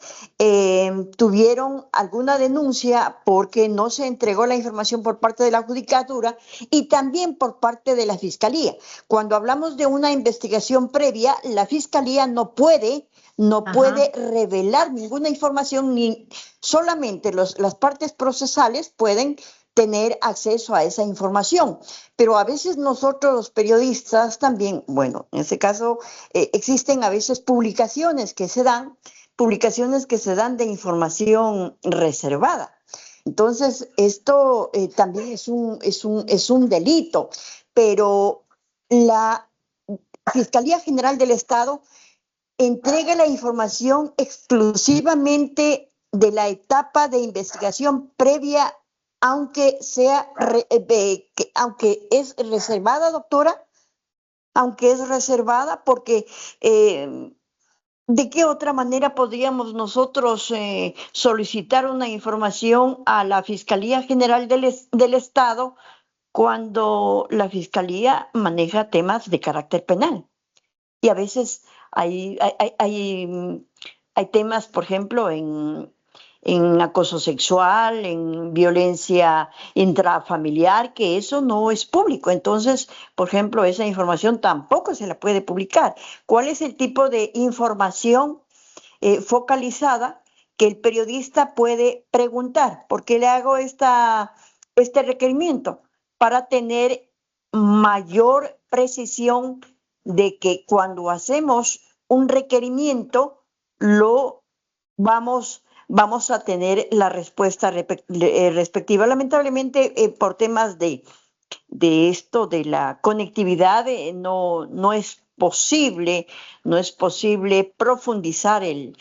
tuvieron alguna denuncia porque no se entregó la información por parte de la Judicatura y también por parte de la Fiscalía. Cuando hablamos de una investigación previa, la Fiscalía no puede revelar ninguna información, ni solamente las partes procesales pueden tener acceso a esa información. Pero a veces nosotros los periodistas también, bueno, en este caso existen a veces publicaciones que se dan de información reservada. Entonces, esto también es un delito, pero la Fiscalía General del Estado entrega la información exclusivamente de la etapa de investigación previa, aunque es reservada, doctora, aunque es reservada, porque ¿de qué otra manera podríamos nosotros solicitar una información a la Fiscalía General del Estado cuando la Fiscalía maneja temas de carácter penal? Y a veces hay temas, por ejemplo, en acoso sexual, en violencia intrafamiliar, que eso no es público. Entonces, por ejemplo, esa información tampoco se la puede publicar. ¿Cuál es el tipo de información focalizada que el periodista puede preguntar? ¿Por qué le hago este requerimiento? Para tener mayor precisión de que cuando hacemos un requerimiento lo vamos a tener la respuesta respectiva. Lamentablemente, por temas de la conectividad, no es posible profundizar el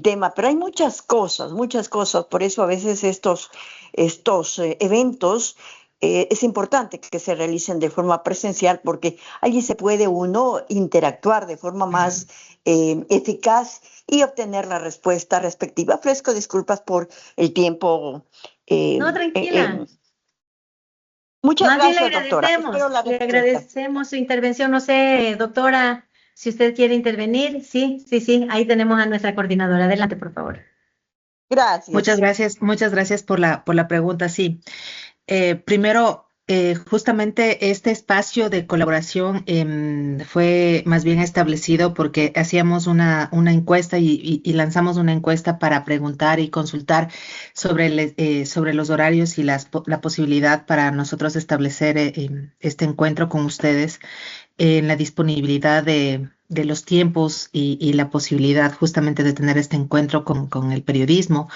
tema, pero hay muchas cosas, por eso a veces estos eventos es importante que se realicen de forma presencial, porque allí se puede uno interactuar de forma más eficaz y obtener la respuesta respectiva. Ofrezco disculpas por el tiempo. No, tranquila. Muchas Más bien gracias, doctora. le agradecemos su intervención. No sé, doctora, si usted quiere intervenir. Sí, ahí tenemos a nuestra coordinadora. Adelante, por favor. Gracias. Muchas gracias por la pregunta. Sí. Primero, justamente este espacio de colaboración fue más bien establecido porque hacíamos una encuesta y lanzamos una encuesta para preguntar y consultar sobre los horarios y la posibilidad para nosotros establecer este encuentro con ustedes en la disponibilidad de los tiempos y la posibilidad justamente de tener este encuentro con el periodismo,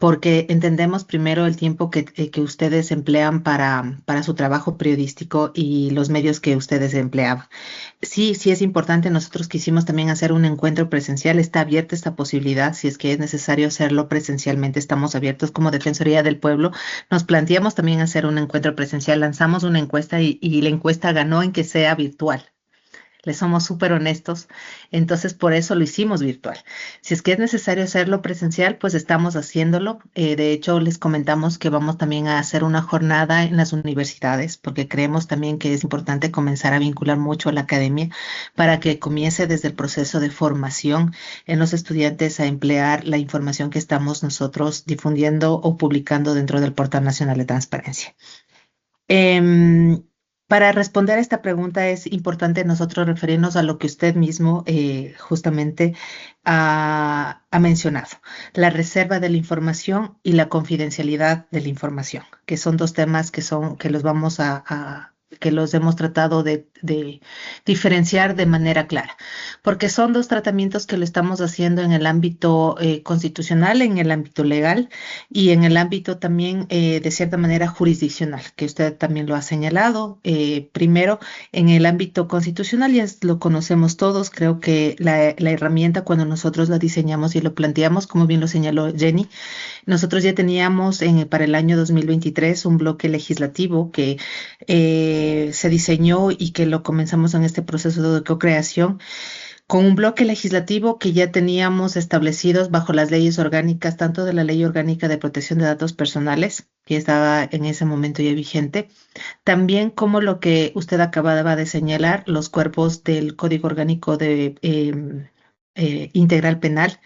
porque entendemos primero el tiempo que ustedes emplean para su trabajo periodístico y los medios que ustedes empleaban. Sí es importante. Nosotros quisimos también hacer un encuentro presencial. Está abierta esta posibilidad. Si es que es necesario hacerlo presencialmente, estamos abiertos como Defensoría del Pueblo. Nos planteamos también hacer un encuentro presencial. Lanzamos una encuesta y la encuesta ganó en que sea virtual. Le somos súper honestos, entonces por eso lo hicimos virtual. Si es que es necesario hacerlo presencial, pues estamos haciéndolo. De hecho, les comentamos que vamos también a hacer una jornada en las universidades, porque creemos también que es importante comenzar a vincular mucho a la academia para que comience desde el proceso de formación en los estudiantes a emplear la información que estamos nosotros difundiendo o publicando dentro del Portal Nacional de Transparencia. Para responder a esta pregunta es importante nosotros referirnos a lo que usted mismo justamente ha mencionado, la reserva de la información y la confidencialidad de la información, que son dos temas que los hemos tratado de diferenciar de manera clara, porque son dos tratamientos que lo estamos haciendo en el ámbito constitucional, en el ámbito legal y en el ámbito también de cierta manera jurisdiccional, que usted también lo ha señalado. Primero, en el ámbito constitucional, ya lo conocemos todos. Creo que la herramienta, cuando nosotros la diseñamos y lo planteamos, como bien lo señaló Jenny, nosotros ya teníamos para el año 2023 un bloque legislativo que se diseñó y que lo comenzamos en este proceso de co-creación con un bloque legislativo que ya teníamos establecidos bajo las leyes orgánicas, tanto de la Ley Orgánica de Protección de Datos Personales, que estaba en ese momento ya vigente, también como lo que usted acababa de señalar, los cuerpos del Código Orgánico de Integral Penal,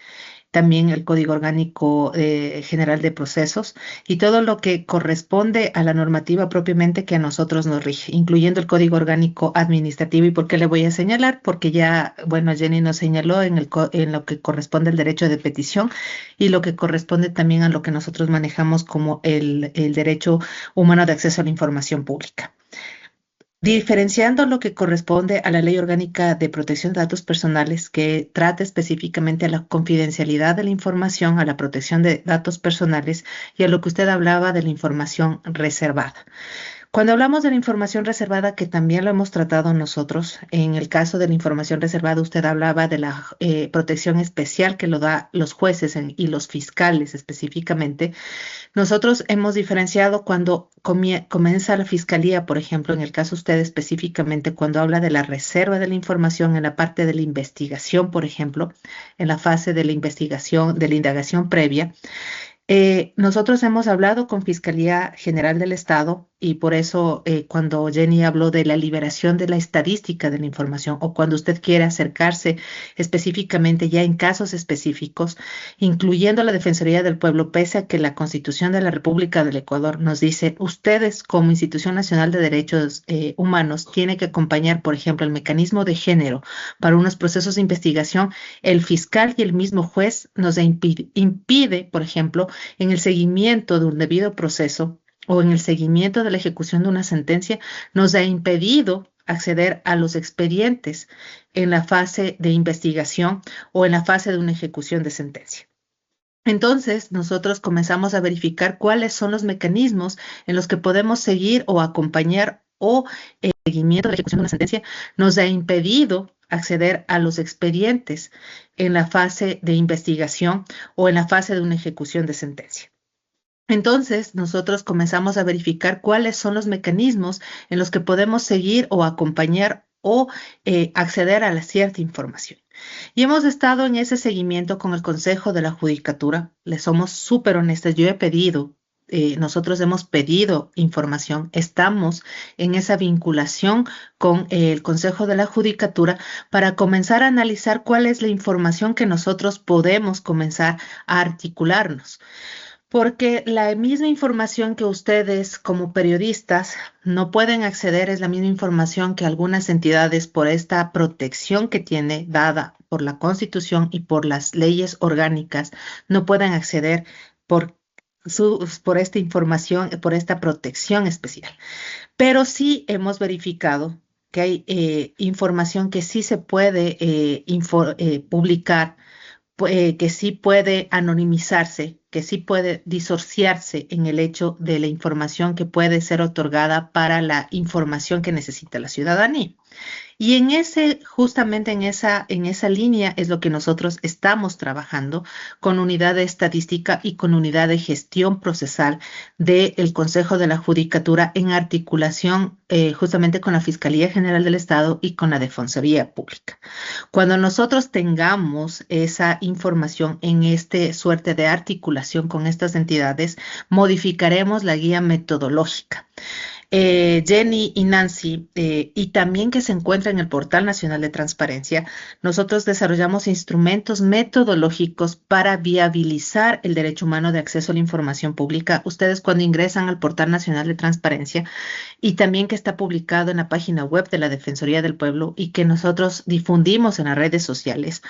también el Código Orgánico General de Procesos y todo lo que corresponde a la normativa propiamente que a nosotros nos rige, incluyendo el Código Orgánico Administrativo. ¿Y por qué le voy a señalar? Porque ya, bueno, Jenny nos señaló en lo que corresponde al derecho de petición y lo que corresponde también a lo que nosotros manejamos como el derecho humano de acceso a la información pública. Diferenciando lo que corresponde a la Ley Orgánica de Protección de Datos Personales, que trata específicamente a la confidencialidad de la información, a la protección de datos personales y a lo que usted hablaba de la información reservada. Cuando hablamos de la información reservada, que también lo hemos tratado nosotros, en el caso de la información reservada, usted hablaba de la protección especial que lo da los jueces y los fiscales específicamente. Nosotros hemos diferenciado cuando comienza la fiscalía, por ejemplo, en el caso usted específicamente, cuando habla de la reserva de la información en la parte de la investigación, por ejemplo, en la fase de la investigación, de la indagación previa. Nosotros hemos hablado con Fiscalía General del Estado y por eso cuando Jenny habló de la liberación de la estadística de la información o cuando usted quiere acercarse específicamente ya en casos específicos, incluyendo la Defensoría del Pueblo, pese a que la Constitución de la República del Ecuador nos dice, ustedes como Institución Nacional de Derechos Humanos tienen que acompañar, por ejemplo, el mecanismo de género para unos procesos de investigación, el fiscal y el mismo juez nos impide, por ejemplo, en el seguimiento de un debido proceso o en el seguimiento de la ejecución de una sentencia, nos ha impedido acceder a los expedientes en la fase de investigación o en la fase de una ejecución de sentencia. Entonces, nosotros comenzamos a verificar cuáles son los mecanismos en los que podemos seguir o acompañar o el seguimiento de la ejecución de una sentencia nos ha impedido acceder a los expedientes en la fase de investigación o en la fase de una ejecución de sentencia. Entonces, nosotros comenzamos a verificar cuáles son los mecanismos en los que podemos seguir o acompañar o acceder a la cierta información. Y hemos estado en ese seguimiento con el Consejo de la Judicatura. Les somos súper honestas. Yo he pedido, nosotros hemos pedido información. Estamos en esa vinculación con el Consejo de la Judicatura para comenzar a analizar cuál es la información que nosotros podemos comenzar a articularnos. Porque la misma información que ustedes como periodistas no pueden acceder es la misma información que algunas entidades por esta protección que tiene dada por la Constitución y por las leyes orgánicas no pueden acceder por esta información, por esta protección especial. Pero sí hemos verificado que hay información que sí se puede publicar, que sí puede anonimizarse, que sí puede disociarse en el hecho de la información que puede ser otorgada para la información que necesita la ciudadanía. Y justamente en esa línea es lo que nosotros estamos trabajando con unidad de estadística y con unidad de gestión procesal del Consejo de la Judicatura en articulación justamente con la Fiscalía General del Estado y con la Defensoría Pública. Cuando nosotros tengamos esa información en suerte de articulación con estas entidades, modificaremos la guía metodológica. Jenny y Nancy, y también que se encuentra en el Portal Nacional de Transparencia, nosotros desarrollamos instrumentos metodológicos para viabilizar el derecho humano de acceso a la información pública. Ustedes cuando ingresan al Portal Nacional de Transparencia y también que está publicado en la página web de la Defensoría del Pueblo y que nosotros difundimos en las redes sociales,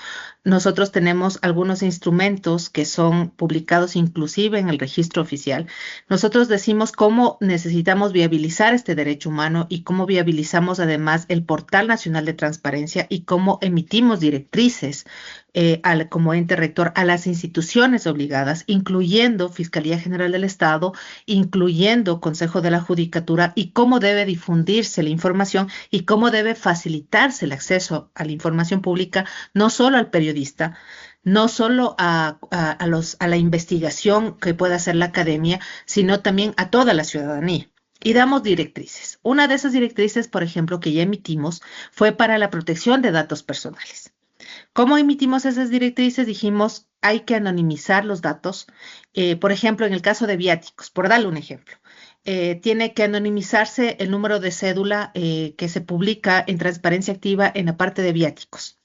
nosotros tenemos algunos instrumentos que son publicados inclusive en el registro oficial. Nosotros decimos cómo necesitamos viabilizar este derecho humano y cómo viabilizamos además el Portal Nacional de Transparencia y cómo emitimos directrices como ente rector a las instituciones obligadas, incluyendo Fiscalía General del Estado, incluyendo Consejo de la Judicatura y cómo debe difundirse la información y cómo debe facilitarse el acceso a la información pública, no solo al periodista, no solo a la investigación que pueda hacer la academia, sino también a toda la ciudadanía. Y damos directrices. Una de esas directrices, por ejemplo, que ya emitimos, fue para la protección de datos personales. ¿Cómo emitimos esas directrices? Dijimos, hay que anonimizar los datos. Por ejemplo, en el caso de viáticos, por darle un ejemplo, tiene que anonimizarse el número de cédula que se publica en Transparencia Activa en la parte de viáticos.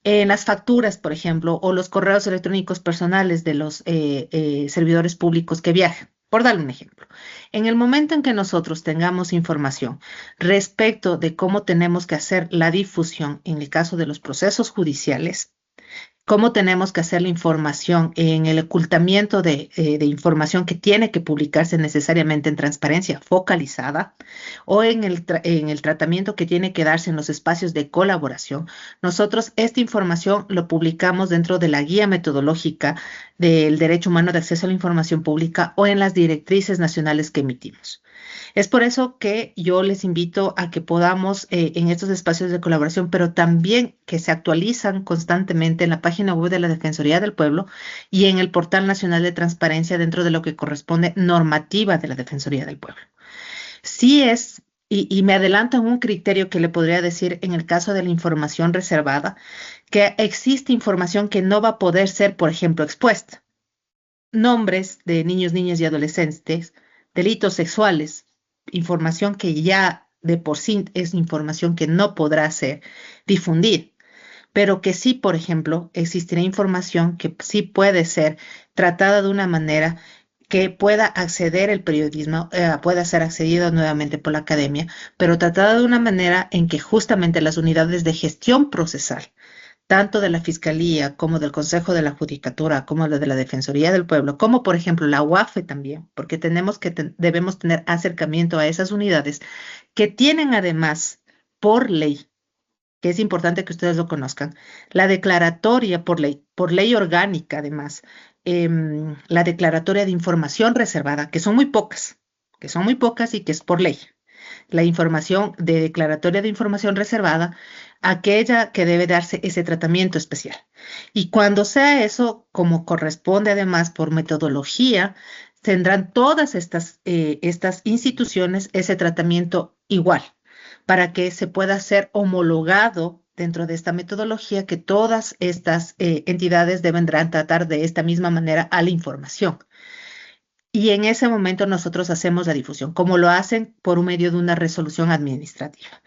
En las facturas, por ejemplo, o los correos electrónicos personales de los servidores públicos que viajan. Por darle un ejemplo, en el momento en que nosotros tengamos información respecto de cómo tenemos que hacer la difusión en el caso de los procesos judiciales, cómo tenemos que hacer la información en el ocultamiento de información que tiene que publicarse necesariamente en transparencia focalizada o en el tratamiento que tiene que darse en los espacios de colaboración. Nosotros esta información lo publicamos dentro de la guía metodológica del derecho humano de acceso a la información pública o en las directrices nacionales que emitimos. Es por eso que yo les invito a que podamos en estos espacios de colaboración, pero también que se actualizan constantemente en la página web de la Defensoría del Pueblo y en el Portal Nacional de Transparencia dentro de lo que corresponde normativa de la Defensoría del Pueblo. Sí es, y me adelanto en un criterio que le podría decir en el caso de la información reservada, que existe información que no va a poder ser, por ejemplo, expuesta. Nombres de niños, niñas y adolescentes, delitos sexuales, información que ya de por sí es información que no podrá ser difundir, pero que sí, por ejemplo, existirá información que sí puede ser tratada de una manera que pueda acceder el periodismo, pueda ser accedido nuevamente por la academia, pero tratada de una manera en que justamente las unidades de gestión procesal tanto de la Fiscalía como del Consejo de la Judicatura, como de la Defensoría del Pueblo, como por ejemplo la UAFE también, porque debemos tener acercamiento a esas unidades que tienen además por ley, que es importante que ustedes lo conozcan, la declaratoria por ley orgánica además, la declaratoria de información reservada, que son muy pocas y que es por ley la información de declaratoria de información reservada, aquella que debe darse ese tratamiento especial. Y cuando sea eso, como corresponde además por metodología, tendrán todas estas instituciones ese tratamiento igual, para que se pueda ser homologado dentro de esta metodología que todas estas entidades deberán tratar de esta misma manera a la información. Y en ese momento nosotros hacemos la difusión, como lo hacen por un medio de una resolución administrativa.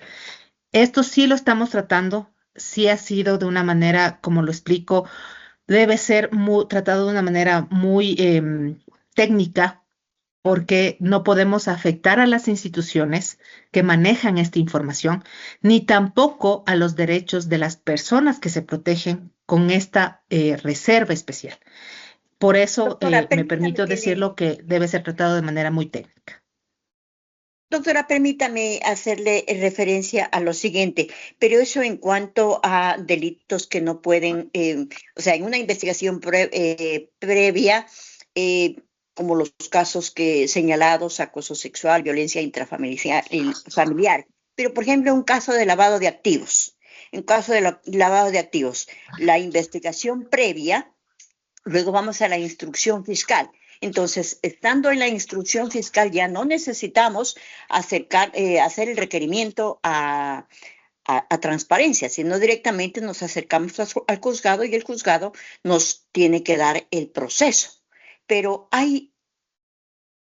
Esto sí lo estamos tratando, sí ha sido de una manera, como lo explico, debe ser tratado de una manera muy técnica, porque no podemos afectar a las instituciones que manejan esta información, ni tampoco a los derechos de las personas que se protegen con esta reserva especial. Por eso Doctora, me permito decirlo que debe ser tratado de manera muy técnica. Doctora, permítame hacerle referencia a lo siguiente, pero eso en cuanto a delitos que no pueden, o sea, en una investigación previa, como los casos que señalados, acoso sexual, violencia intrafamiliar, familiar. Pero, por ejemplo, un caso de lavado de activos. En caso de lavado de activos, la investigación previa, luego vamos a la instrucción fiscal. Entonces, estando en la instrucción fiscal, ya no necesitamos hacer el requerimiento a transparencia, sino directamente nos acercamos al juzgado y el juzgado nos tiene que dar el proceso. Pero hay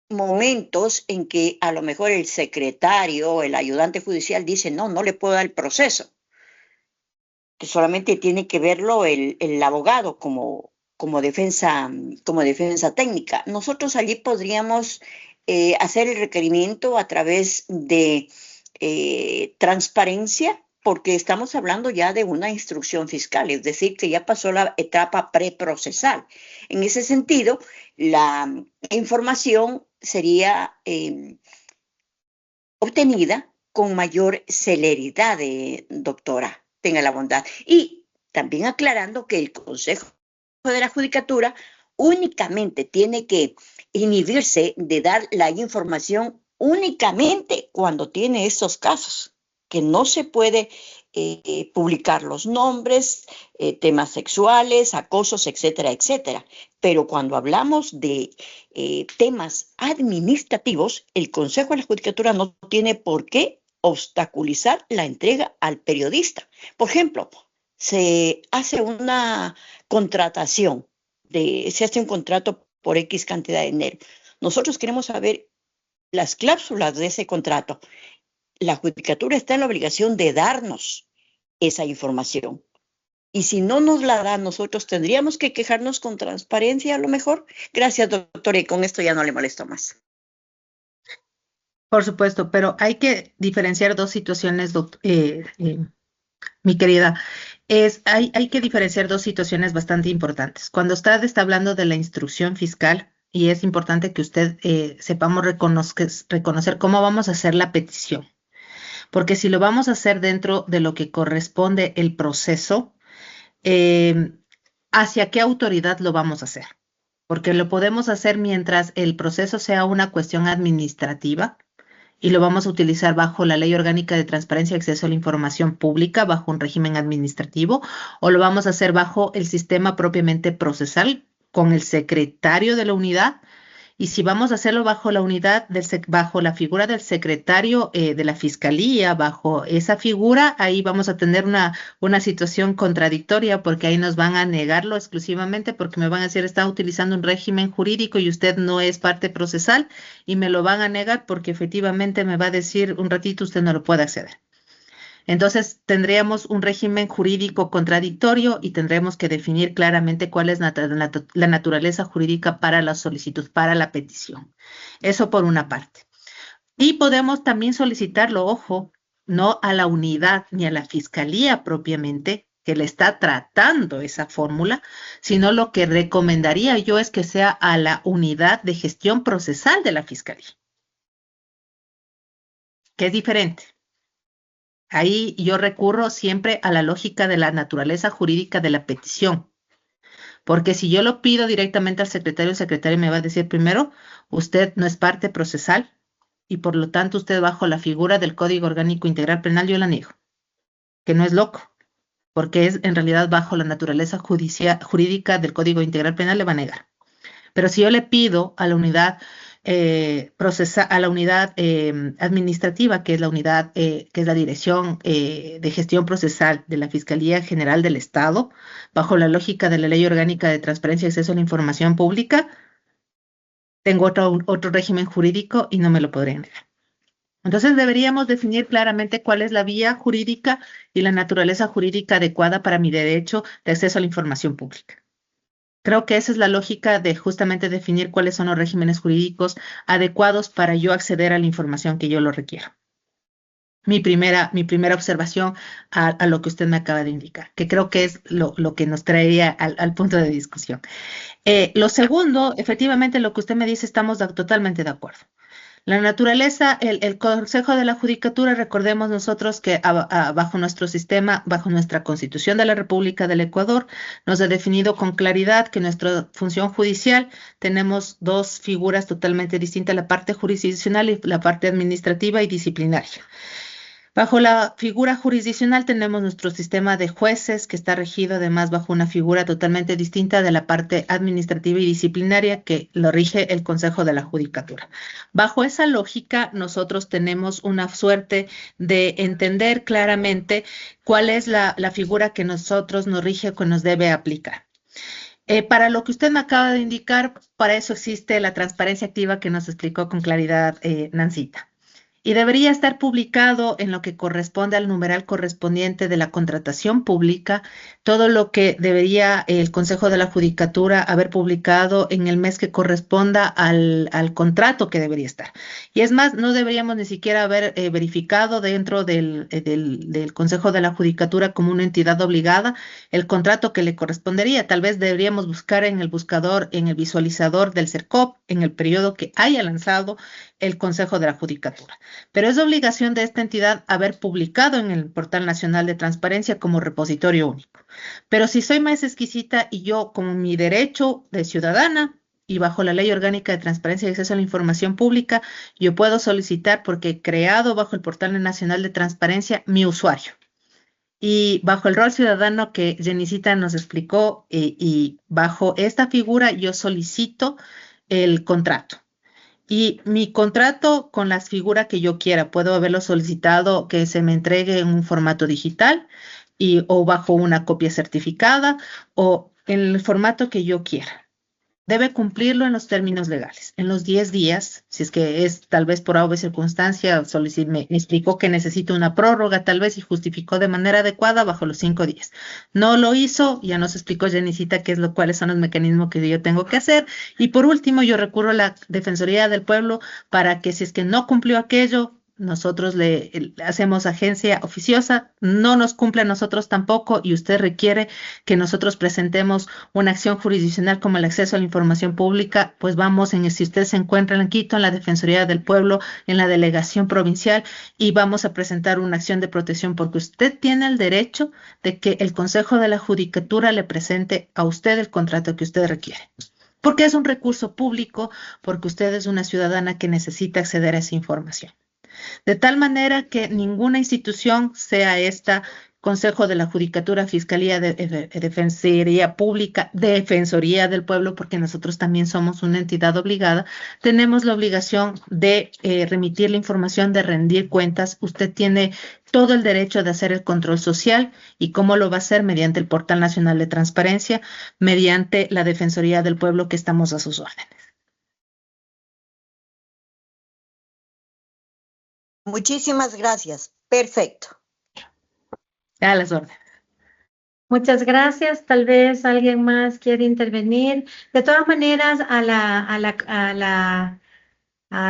momentos en que a lo mejor el secretario o el ayudante judicial dice, no le puedo dar el proceso, que solamente tiene que verlo el abogado como defensa técnica. Nosotros allí podríamos hacer el requerimiento a través de transparencia, porque estamos hablando ya de una instrucción fiscal, es decir, que ya pasó la etapa preprocesal. En ese sentido, la información sería obtenida con mayor celeridad, doctora, tenga la bondad. Y también aclarando que el Consejo de la Judicatura únicamente tiene que inhibirse de dar la información únicamente cuando tiene estos casos, que no se puede publicar los nombres, temas sexuales, acosos, etcétera, etcétera. Pero cuando hablamos de temas administrativos, el Consejo de la Judicatura no tiene por qué obstaculizar la entrega al periodista. Por ejemplo, se hace una contratación, se hace un contrato por X cantidad de dinero. Nosotros queremos saber las cláusulas de ese contrato. La judicatura está en la obligación de darnos esa información. Y si no nos la da, nosotros tendríamos que quejarnos con transparencia a lo mejor. Gracias, doctora, y con esto ya no le molesto más. Por supuesto, pero hay que diferenciar dos situaciones, mi querida. Hay que diferenciar dos situaciones bastante importantes. Cuando usted está hablando de la instrucción fiscal, y es importante que usted sepamos reconocer cómo vamos a hacer la petición. Porque si lo vamos a hacer dentro de lo que corresponde el proceso, ¿hacia qué autoridad lo vamos a hacer? Porque lo podemos hacer mientras el proceso sea una cuestión administrativa y lo vamos a utilizar bajo la Ley Orgánica de Transparencia y Acceso a la Información Pública, bajo un régimen administrativo, o lo vamos a hacer bajo el sistema propiamente procesal con el secretario de la unidad. Y si vamos a hacerlo bajo la unidad, bajo la figura del secretario de la Fiscalía, bajo esa figura, ahí vamos a tener una situación contradictoria porque ahí nos van a negarlo exclusivamente porque me van a decir, está utilizando un régimen jurídico y usted no es parte procesal y me lo van a negar porque efectivamente me va a decir un ratito usted no lo puede acceder. Entonces, tendríamos un régimen jurídico contradictorio y tendremos que definir claramente cuál es la naturaleza jurídica para la solicitud, para la petición. Eso por una parte. Y podemos también solicitarlo, ojo, no a la unidad ni a la fiscalía propiamente, que le está tratando esa fórmula, sino lo que recomendaría yo es que sea a la unidad de gestión procesal de la fiscalía, que es diferente. Ahí yo recurro siempre a la lógica de la naturaleza jurídica de la petición, porque si yo lo pido directamente al secretario, el secretario me va a decir primero, usted no es parte procesal y por lo tanto usted bajo la figura del Código Orgánico Integral Penal yo la niego, que no es loco, porque es en realidad bajo la naturaleza jurídica del Código Integral Penal le va a negar. Pero si yo le pido a la unidad administrativa, que es la unidad, que es la Dirección de Gestión Procesal de la Fiscalía General del Estado, bajo la lógica de la Ley Orgánica de Transparencia y Acceso a la Información Pública, tengo otro régimen jurídico y no me lo podría negar. Entonces deberíamos definir claramente cuál es la vía jurídica y la naturaleza jurídica adecuada para mi derecho de acceso a la información pública. Creo que esa es la lógica de justamente definir cuáles son los regímenes jurídicos adecuados para yo acceder a la información que yo lo requiero. Mi primera observación a lo que usted me acaba de indicar, que creo que es lo que nos traería al punto de discusión. Lo segundo, efectivamente, lo que usted me dice, estamos totalmente de acuerdo. La naturaleza, el Consejo de la Judicatura, recordemos nosotros que bajo nuestro sistema, bajo nuestra Constitución de la República del Ecuador, nos ha definido con claridad que nuestra función judicial tenemos dos figuras totalmente distintas, la parte jurisdiccional y la parte administrativa y disciplinaria. Bajo la figura jurisdiccional tenemos nuestro sistema de jueces que está regido además bajo una figura totalmente distinta de la parte administrativa y disciplinaria que lo rige el Consejo de la Judicatura. Bajo esa lógica nosotros tenemos una suerte de entender claramente cuál es la figura que nosotros nos rige o que nos debe aplicar. Para lo que usted me acaba de indicar, para eso existe la transparencia activa que nos explicó con claridad Nancita. Y debería estar publicado en lo que corresponde al numeral correspondiente de la contratación pública, todo lo que debería el Consejo de la Judicatura haber publicado en el mes que corresponda al contrato que debería estar. Y es más, no deberíamos ni siquiera haber verificado dentro del Consejo de la Judicatura como una entidad obligada el contrato que le correspondería. Tal vez deberíamos buscar en el buscador, en el visualizador del CERCOP, en el periodo que haya lanzado el Consejo de la Judicatura. Pero es obligación de esta entidad haber publicado en el Portal Nacional de Transparencia como repositorio único. Pero si soy más exquisita y yo, como mi derecho de ciudadana y bajo la Ley Orgánica de Transparencia y Acceso a la Información Pública, yo puedo solicitar porque he creado bajo el Portal Nacional de Transparencia mi usuario. Y bajo el rol ciudadano que Jenicita nos explicó y bajo esta figura yo solicito el contrato. Y mi contrato con las figuras que yo quiera, puedo haberlo solicitado que se me entregue en un formato digital, o bajo una copia certificada o en el formato que yo quiera. Debe cumplirlo en los términos legales. En los 10 días, si es que es tal vez por alguna circunstancia, me explicó que necesita una prórroga tal vez y justificó de manera adecuada bajo los 5 días. No lo hizo, ya nos explicó Jenicita cuáles son los mecanismos que yo tengo que hacer. Y por último, yo recurro a la Defensoría del Pueblo para que si es que no cumplió aquello, nosotros le hacemos agencia oficiosa, no nos cumple a nosotros tampoco y usted requiere que nosotros presentemos una acción jurisdiccional como el acceso a la información pública, pues vamos si usted se encuentra en Quito, en la Defensoría del Pueblo, en la delegación provincial y vamos a presentar una acción de protección porque usted tiene el derecho de que el Consejo de la Judicatura le presente a usted el contrato que usted requiere. Porque es un recurso público, porque usted es una ciudadana que necesita acceder a esa información. De tal manera que ninguna institución, sea esta Consejo de la Judicatura, Fiscalía de Defensoría Pública, Defensoría del Pueblo, porque nosotros también somos una entidad obligada, tenemos la obligación de remitir la información, de rendir cuentas. Usted tiene todo el derecho de hacer el control social y cómo lo va a hacer mediante el Portal Nacional de Transparencia, mediante la Defensoría del Pueblo que estamos a sus órdenes. Muchísimas gracias. Perfecto. A las órdenes. Muchas gracias. Tal vez alguien más quiere intervenir. De todas maneras, a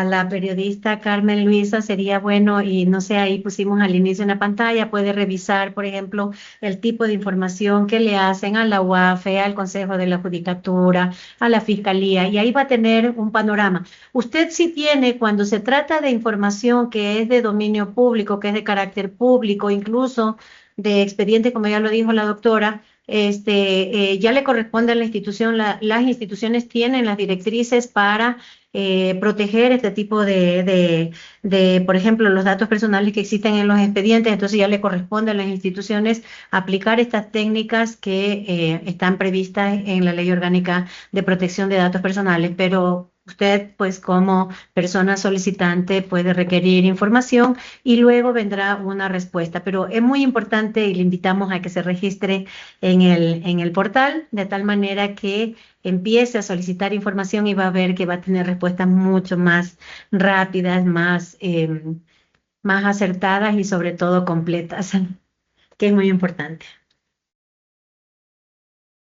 la periodista Carmen Luisa sería bueno, y no sé, ahí pusimos al inicio una pantalla, puede revisar, por ejemplo, el tipo de información que le hacen a la UAFE, al Consejo de la Judicatura, a la Fiscalía, y ahí va a tener un panorama. Usted sí tiene, cuando se trata de información que es de dominio público, que es de carácter público, incluso de expediente, como ya lo dijo la doctora, ya le corresponde a la institución, las instituciones tienen las directrices para proteger este tipo por ejemplo, los datos personales que existen en los expedientes. Entonces ya le corresponde a las instituciones aplicar estas técnicas que están previstas en la Ley Orgánica de Protección de Datos Personales, pero usted, pues como persona solicitante, puede requerir información y luego vendrá una respuesta. Pero es muy importante y le invitamos a que se registre en el portal, de tal manera que empiece a solicitar información y va a ver que va a tener respuestas mucho más rápidas, más acertadas y sobre todo completas, que es muy importante.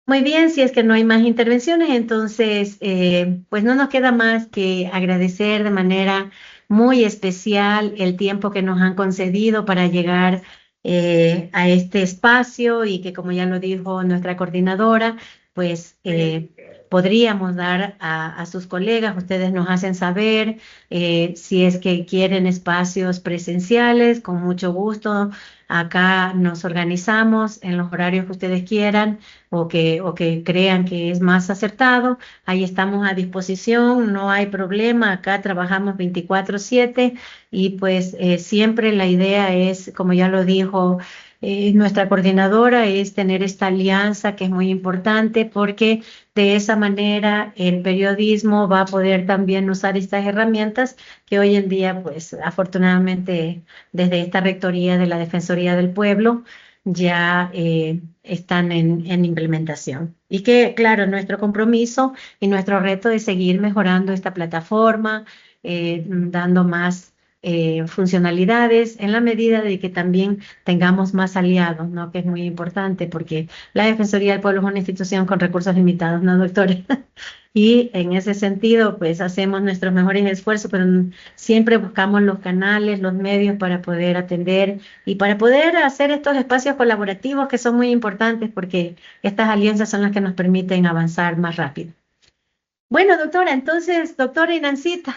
Muy bien, si es que no hay más intervenciones, entonces pues no nos queda más que agradecer de manera muy especial el tiempo que nos han concedido para llegar a este espacio y que, como ya lo dijo nuestra coordinadora, pues podríamos dar a sus colegas. Ustedes nos hacen saber si es que quieren espacios presenciales, con mucho gusto. Acá nos organizamos en los horarios que ustedes quieran o que crean que es más acertado. Ahí estamos a disposición, no hay problema. Acá trabajamos 24/7 y pues siempre la idea es, como ya lo dijo nuestra coordinadora, es tener esta alianza que es muy importante, porque de esa manera el periodismo va a poder también usar estas herramientas que hoy en día, pues afortunadamente, desde esta rectoría de la Defensoría del Pueblo ya están en implementación. Y que, claro, nuestro compromiso y nuestro reto es seguir mejorando esta plataforma, dando más funcionalidades en la medida de que también tengamos más aliados, ¿no? Que es muy importante, porque la Defensoría del Pueblo es una institución con recursos limitados, ¿no, doctora? Y en ese sentido, pues hacemos nuestros mejores esfuerzos, pero siempre buscamos los canales, los medios para poder atender y para poder hacer estos espacios colaborativos que son muy importantes, porque estas alianzas son las que nos permiten avanzar más rápido. Bueno, doctora, entonces, doctora Inancita,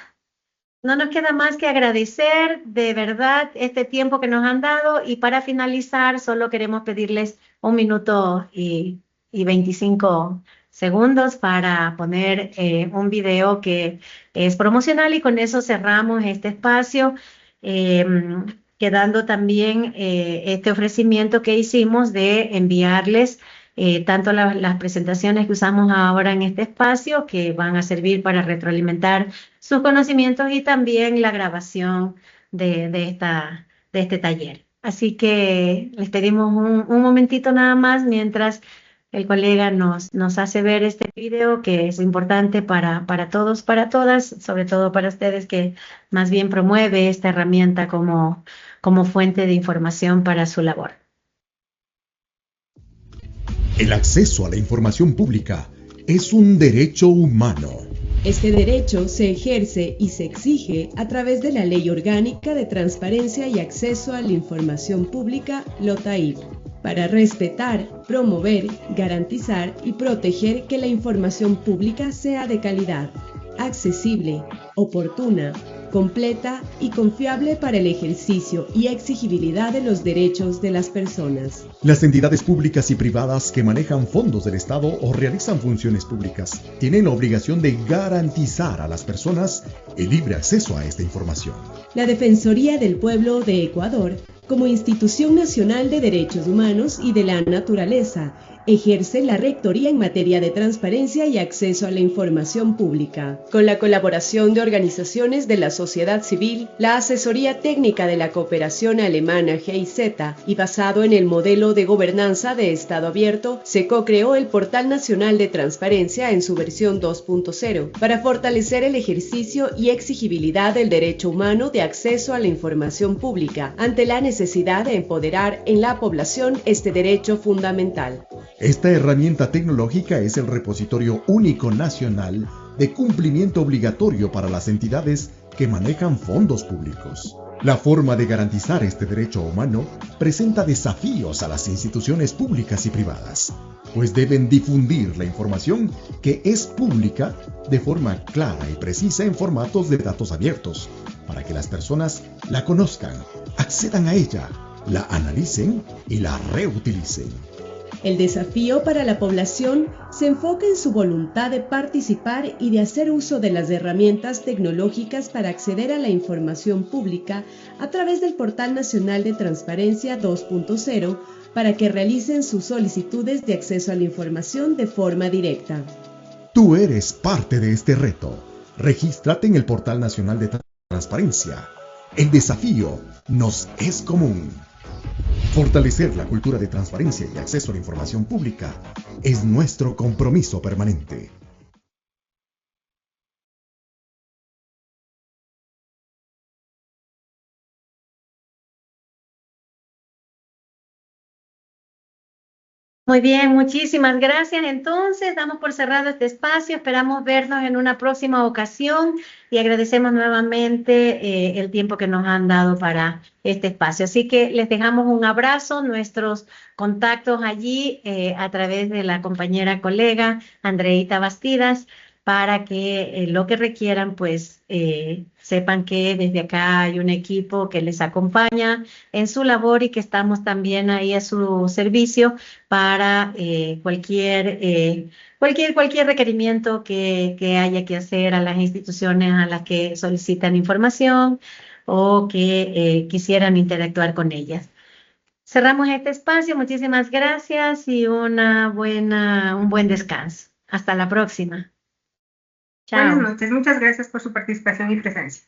no nos queda más que agradecer de verdad este tiempo que nos han dado, y para finalizar solo queremos pedirles 1 minuto y 25 segundos para poner un video que es promocional, y con eso cerramos este espacio, quedando también este ofrecimiento que hicimos de enviarles tanto las presentaciones que usamos ahora en este espacio, que van a servir para retroalimentar sus conocimientos, y también la grabación de este taller. Así que les pedimos un momentito nada más mientras el colega nos hace ver este video que es importante para todos, para todas, sobre todo para ustedes que más bien promueve esta herramienta como fuente de información para su labor. El acceso a la información pública es un derecho humano. Este derecho se ejerce y se exige a través de la Ley Orgánica de Transparencia y Acceso a la Información Pública, LOTAIP, para respetar, promover, garantizar y proteger que la información pública sea de calidad, accesible, oportuna, completa y confiable para el ejercicio y exigibilidad de los derechos de las personas. Las entidades públicas y privadas que manejan fondos del Estado o realizan funciones públicas tienen la obligación de garantizar a las personas el libre acceso a esta información. La Defensoría del Pueblo de Ecuador, como institución nacional de derechos humanos y de la naturaleza, ejerce la rectoría en materia de transparencia y acceso a la información pública. Con la colaboración de organizaciones de la sociedad civil, la asesoría técnica de la cooperación alemana GIZ y basado en el modelo de gobernanza de Estado abierto, se co-creó el Portal Nacional de Transparencia en su versión 2.0 para fortalecer el ejercicio y exigibilidad del derecho humano de acceso a la información pública ante la necesidad de empoderar en la población este derecho fundamental. Esta herramienta tecnológica es el repositorio único nacional de cumplimiento obligatorio para las entidades que manejan fondos públicos. La forma de garantizar este derecho humano presenta desafíos a las instituciones públicas y privadas, pues deben difundir la información que es pública de forma clara y precisa en formatos de datos abiertos, para que las personas la conozcan, accedan a ella, la analicen y la reutilicen. El desafío para la población se enfoca en su voluntad de participar y de hacer uso de las herramientas tecnológicas para acceder a la información pública a través del Portal Nacional de Transparencia 2.0 para que realicen sus solicitudes de acceso a la información de forma directa. Tú eres parte de este reto. Regístrate en el Portal Nacional de Transparencia. El desafío nos es común. Fortalecer la cultura de transparencia y acceso a la información pública es nuestro compromiso permanente. Muy bien, muchísimas gracias. Entonces, damos por cerrado este espacio. Esperamos vernos en una próxima ocasión y agradecemos nuevamente el tiempo que nos han dado para este espacio. Así que les dejamos un abrazo, nuestros contactos allí a través de la compañera colega Andreita Bastidas, para que lo que requieran, pues sepan que desde acá hay un equipo que les acompaña en su labor y que estamos también ahí a su servicio para cualquier requerimiento que haya que hacer a las instituciones a las que solicitan información o que quisieran interactuar con ellas. Cerramos este espacio. Muchísimas gracias y un buen descanso. Hasta la próxima. Chao. Buenas noches. Muchas gracias por su participación y presencia.